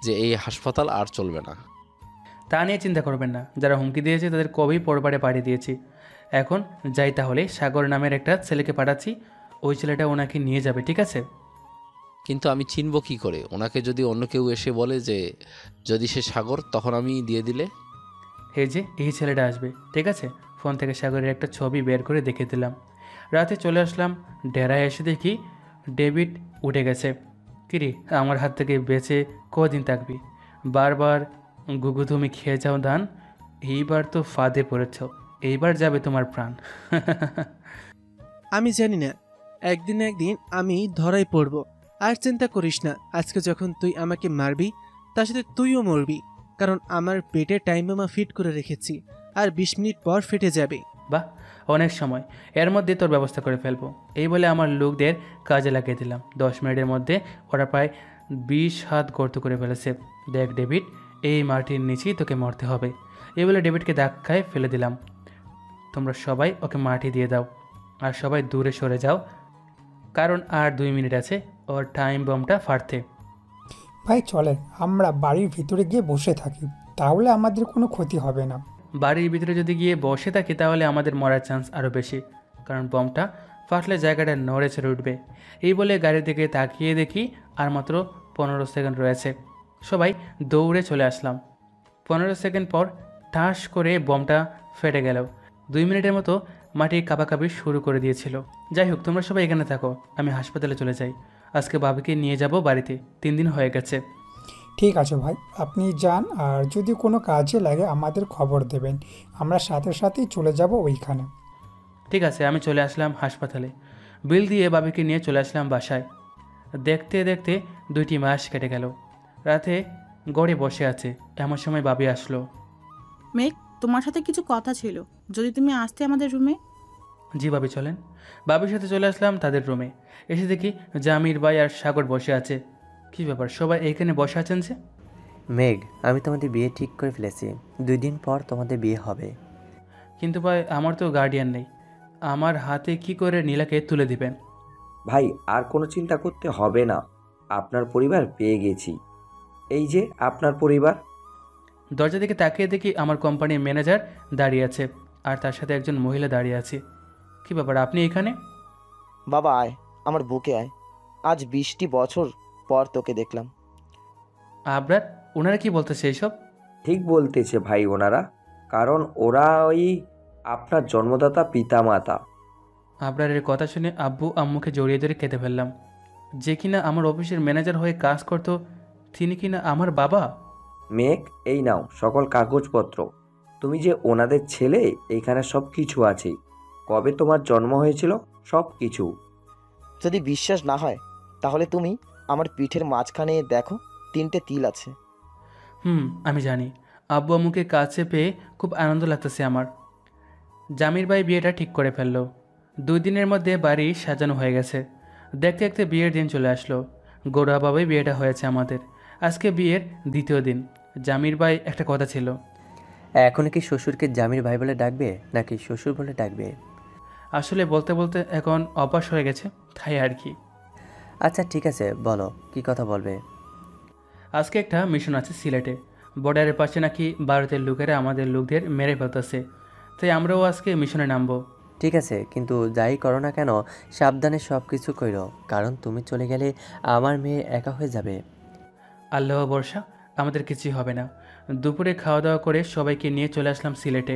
যে এই হাসপাতাল আর চলবে না। তা নিয়ে চিন্তা করবেন না, যারা হুমকি দিয়েছে তাদের কবেই পরবারে পাঠিয়ে দিয়েছি। এখন যাই তাহলে, সাগর নামের একটা ছেলেকে পাঠাচ্ছি, ওই ছেলেটা ওনাকে নিয়ে যাবে, ঠিক আছে? কিন্তু আমি চিনব কি করে? ওনাকে যদি অন্য কেউ এসে বলে যে যদি সে সাগর, তখন আমি দিয়ে দিলে? এই ছেলেটা আসবে, ঠিক আছে? ফোন থেকে সাগরের একটা ছবি বের করে দেখে দিলাম। রাতে চলে আসলাম ডেরায়। এসে দেখি ডেভিড উঠে গেছে। কিরে, আমার হাত থেকে বেঁচে কদিন থাকবি? বারবার গুগু তুমি খেয়ে যাও দান, এইবার তো ফাঁদে পড়েছ, এইবার যাবে তোমার প্রাণ। আমি জানি না, একদিন আমি ধরাই পড়ব। আর চিন্তা করিস না, আজকে যখন তুই আমাকে মারবি, তার সাথে তুইও মরবি, কারণ আমার পেটে টাইম বোমা ফিট করে রেখেছি, আর 20 মিনিট পর ফেটে যাবে। বাহ, অনেক সময়, এর মধ্যে তোর ব্যবস্থা করে ফেলবো। এই বলে আমার লোকদের কাজে লাগিয়ে দিলাম। 10 মিনিটের মধ্যে ওরা প্রায় 20 হাত গর্ত করে ফেলেছে। দেখ ডেভিড, এই মাটির নিচেই তোকে মরতে হবে। এই বলে ডেভিডকে ধাক্কায় ফেলে দিলাম। তোমরা সবাই ওকে মাটি দিয়ে দাও, আর সবাই দূরে সরে যাও, কারণ আর 2 মিনিট আছে ওর টাইম বমটা ফাটতে। ভাই চলে, আমরা বাড়ির ভিতরে গিয়ে বসে থাকি, তাহলে আমাদের কোনো ক্ষতি হবে না। বাড়ির ভিতরে যদি গিয়ে বসে থাকি তাহলে আমাদের মরার চান্স আরও বেশি, কারণ বমটা ফাটলে জায়গাটা নড়ে চড়ে উঠবে। এই বলে গাড়ির দিকে তাকিয়ে দেখি আর মাত্র 15 সেকেন্ড রয়েছে। সবাই দৌড়ে চলে আসলাম। 15 সেকেন্ড পর ঠাস করে বমটা ফেটে গেল। 2 মিনিটের মতো মাটি কাঁপাকাঁপি শুরু করে দিয়েছিল। যাই হোক, তোমরা সবাই এখানে থাকো, আমি হাসপাতালে চলে যাই। আজকে বাবিকে নিয়ে যাব বাড়িতে, 3 দিন হয়ে গেছে। ঠিক আছে ভাই, আপনি যান, আর যদি কোনো কাজে লাগে আমাদের খবর দেবেন, আমরা সাথে সাথেই চলে যাব ওইখানে। ঠিক আছে, আমি চলে আসলাম হাসপাতালে। বিল দিয়ে বাবিকে নিয়ে চলে আসলাম বাসায়। দেখতে দেখতে 2টি মাস কেটে গেল। রাতে গড়ে বসে আছে, এমন সময় বাবি আসলো। মেঘ, তোমার সাথে কিছু কথা ছিল, যদি তুমি আসতে আমাদের রুমে। জি ভাবি চলেন। ভাবির সাথে চলে আসলাম তাদের রুমে। এসে দেখি জামির ভাই আর সাগর বসে আছে। কি ব্যাপার, সবাই এইখানে বসে আছেন যে? মেঘ, আমি তোমাদের বিয়ে ঠিক করে ফেলেছি। 2 দিন পর তোমাদের বিয়ে হবে। কিন্তু ভাই আমার তো গার্ডিয়ান নেই, আমার হাতে কি করে নীলাকে তুলে দিবেন? ভাই, আর কোনো চিন্তা করতে হবে না, আপনার পরিবার পেয়ে গেছি। এই যে আপনার পরিবার। দরজা দিকে তাকিয়ে দেখি আমার কোম্পানির ম্যানেজার দাঁড়িয়ে আছে, আর তার সাথে একজন মহিলা দাঁড়িয়ে আছে। কি ব্যাপার, আপনি এখানে? বাবা আয়, আমার বুকে আয়। আজ 20টি বছর পর তোকে দেখলাম। আবরার, ওনারা কি বলতেছে এইসব? ঠিক বলতেছে ভাই ওনারা, কারণ ওরা ওই আপনার জন্মদাতা পিতামাতা। আবরারের কথা শুনে আব্বু আম্মুকে জড়িয়ে ধরে কেঁদে ফেললাম। যে কিনা আমার অফিসের ম্যানেজার হয়ে কাজ করতো, তিনি কিনা আমার বাবা। মেঘ, এই নাও সকল কাগজপত্র। তুমি যে ওনাদের ছেলে, এখানে সব কিছু আছে। কবে তোমার জন্ম হয়েছিল, সব কিছু। যদি বিশ্বাস না হয় তাহলে তুমি আমার পিঠের মাঝখানে দেখো, 3টে তিল আছে। আমি জানি। আব্বু আম্মুকে কাছে পেয়ে খুব আনন্দ লাগতেছে আমার। জামির ভাই বিয়েটা ঠিক করে ফেললো। 2 দিনের মধ্যে বাড়ি সাজানো হয়ে গেছে। দেখতে দেখতে বিয়ের দিন চলে আসলো। গৌরবাবাই বিয়েটা হয়েছে আমাদের। আজকে বিয়ের 2য় দিন। জামির ভাই একটা কথা ছিল। এখন কি শ্বশুরকে জামির ভাই বলে ডাকবে নাকি শ্বশুর বলে ডাকবে? আসলে বলতে বলতে এখন অভ্যাস হয়ে গেছে, তাই আর কি। আচ্ছা ঠিক আছে, বলো কি কথা বলবে। আজকে একটা মিশন আছে সিলেটে। বর্ডারের পাশে নাকি ভারতের লোকেরা আমাদের লোকদের মেরে ফেলতেছে, তাই আমরাও আজকে মিশনে নামবো। ঠিক আছে, কিন্তু যাই করো না কেন সাবধানে সব কিছু কইরো, কারণ তুমি চলে গেলে আমার মেয়ে একা হয়ে যাবে। আল্লাহ বর্ষা, আমাদের কিছুই হবে না। দুপুরে খাওয়া দাওয়া করে সবাইকে নিয়ে চলে আসলাম সিলেটে।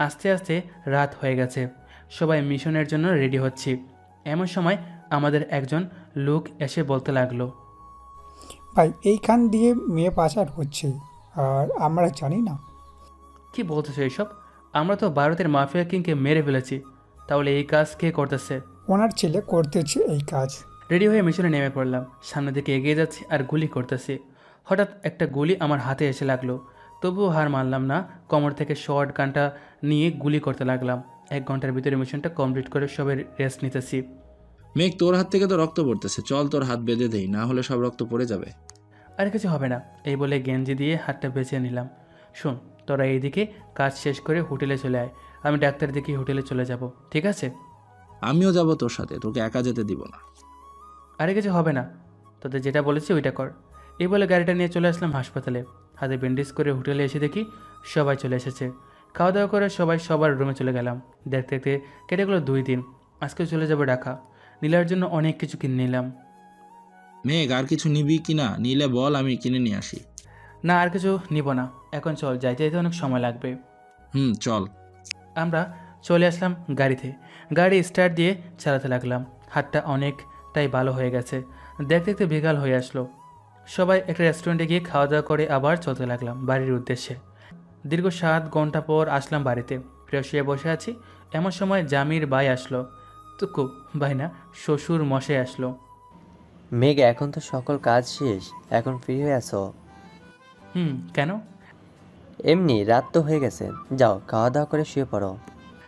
আস্তে আস্তে রাত হয়ে গেছে, সবাই মিশনের জন্য রেডি হচ্ছি। এমন সময় আমাদের একজন লোক এসে বলতে লাগলো, ভাই এইখান দিয়ে মেয়ে পাচার হচ্ছে আর আমরা জানি না। কি বলতেছো এইসব? আমরা তো ভারতের মাফিয়া কিংকে মেরে ফেলেছি, তাহলে এই কাজ কে করতেছে? ওনার ছেলে করতেছে এই কাজ। রেডি হয়ে মিশনে নেমে পড়লাম। সামনের দিকে এগিয়ে যাচ্ছি আর গুলি করতেছি। হঠাৎ একটা গুলি আমার হাতে এসে লাগলো, তবুও হার মানলাম না। কোমর থেকে শর্ট গানটা নিয়ে গুলি করতে লাগলাম। 1 ঘন্টার ভিতরে মিশনটা কমপ্লিট করে সবাই রেস্ট নিতেছি। মেঘ, তোর হাত থেকে তো রক্ত পড়তেছে, চল তোর হাত বেঁধে দেই, না হলে সব রক্ত পড়ে যাবে। আর কিছু হবে না, এই বলে গেঞ্জি দিয়ে হাতটা বেঁচে নিলাম। শোন, তোরা এইদিকে কাজ শেষ করে হোটেলে চলে আয়, আমি ডাক্তার দিকে হোটেলে চলে যাব, ঠিক আছে? আমিও যাব তোর সাথে, তোকে একা যেতে দিব না। আরে কিছু হবে না, তোদের যেটা বলেছি ওইটা কর। এই বলে গাড়িটা নিয়ে চলে আসলাম হাসপাতালে। হাতে ব্যান্ডেজ করে হোটেলে এসে দেখি সবাই চলে এসেছে। খাওয়া দাওয়া করে সবাই সবার রুমে চলে গেলাম। দেখতে দেখতে কেটে গেলো 2 দিন। আজকে চলে যাবো ঢাকা। নীলার জন্য অনেক কিছু কিনে নিলাম। মেঘ, আর কিছু নিবি কিনা? নিলে বল, আমি কিনে নিয়ে আসি। না, আর কিছু নিব না, এখন চল, যাইতে যাইতে অনেক সময় লাগবে। চল। আমরা চলে আসলাম গাড়িতে। গাড়ি স্টার্ট দিয়ে চালাতে লাগলাম। হাতটা অনেকটাই ভালো হয়ে গেছে। দেখতে দেখতে বিকাল হয়ে আসলো। সবাই একটা রেস্টুরেন্টে গিয়ে খাওয়া দাওয়া করে আবার চলতে লাগলাম বাড়ির উদ্দেশ্যে। দীর্ঘ 7 ঘন্টা পর আসলাম বাড়িতে। ফ্রেশ হয়ে বসে আছি, এমন সময় জামির ভাই আসলো। তুকু ভাই না, শ্বশুর মশাই আসলো। মেঘ, এখন তো সকল কাজ শেষ, এখন ফ্রি হয়ে আছো? কেন? এমনি, রাত তো হয়ে গেছে, যাও খাওয়া দাওয়া করে শুয়ে পড়ো।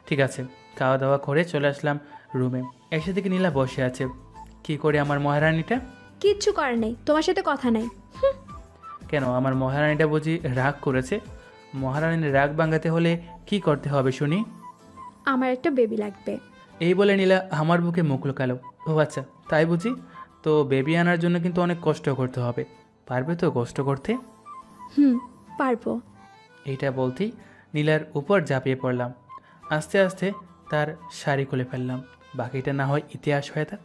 ঠিক আছে। খাওয়া দাওয়া করে চলে আসলাম রুমে। এসে দেখি নীলা বসে আছে। কি করে আমার মহারানীটা? কিচ্ছু করার নেই, তোমার সাথে কথা নাই। কেন, আমার মহারানীটা বুঝি রাগ করেছে? মহারানীর রাগ ভাঙাতে হলে কি করতে হবে শুনি? আমার একটা বেবি লাগবে। এই বলে নীলা আমার বুকে মুখ লুকালো। ও আচ্ছা, তাই বুঝি? তো বেবি আনার জন্য কিন্তু অনেক কষ্ট করতে হবে, পারবে তো কষ্ট করতে? পারবো। এইটা বলতেই নীলার উপর ঝাঁপিয়ে পড়লাম। আস্তে আস্তে তার শাড়ি খুলে ফেললাম। বাকিটা না হয় ইতিহাস হয়ে থাক।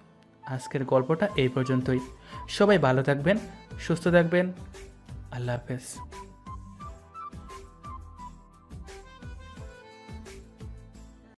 আজকের গল্পটা এই পর্যন্তই। সবাই ভালো থাকবেন, সুস্থ থাকবেন। আল্লাহ হাফেজ।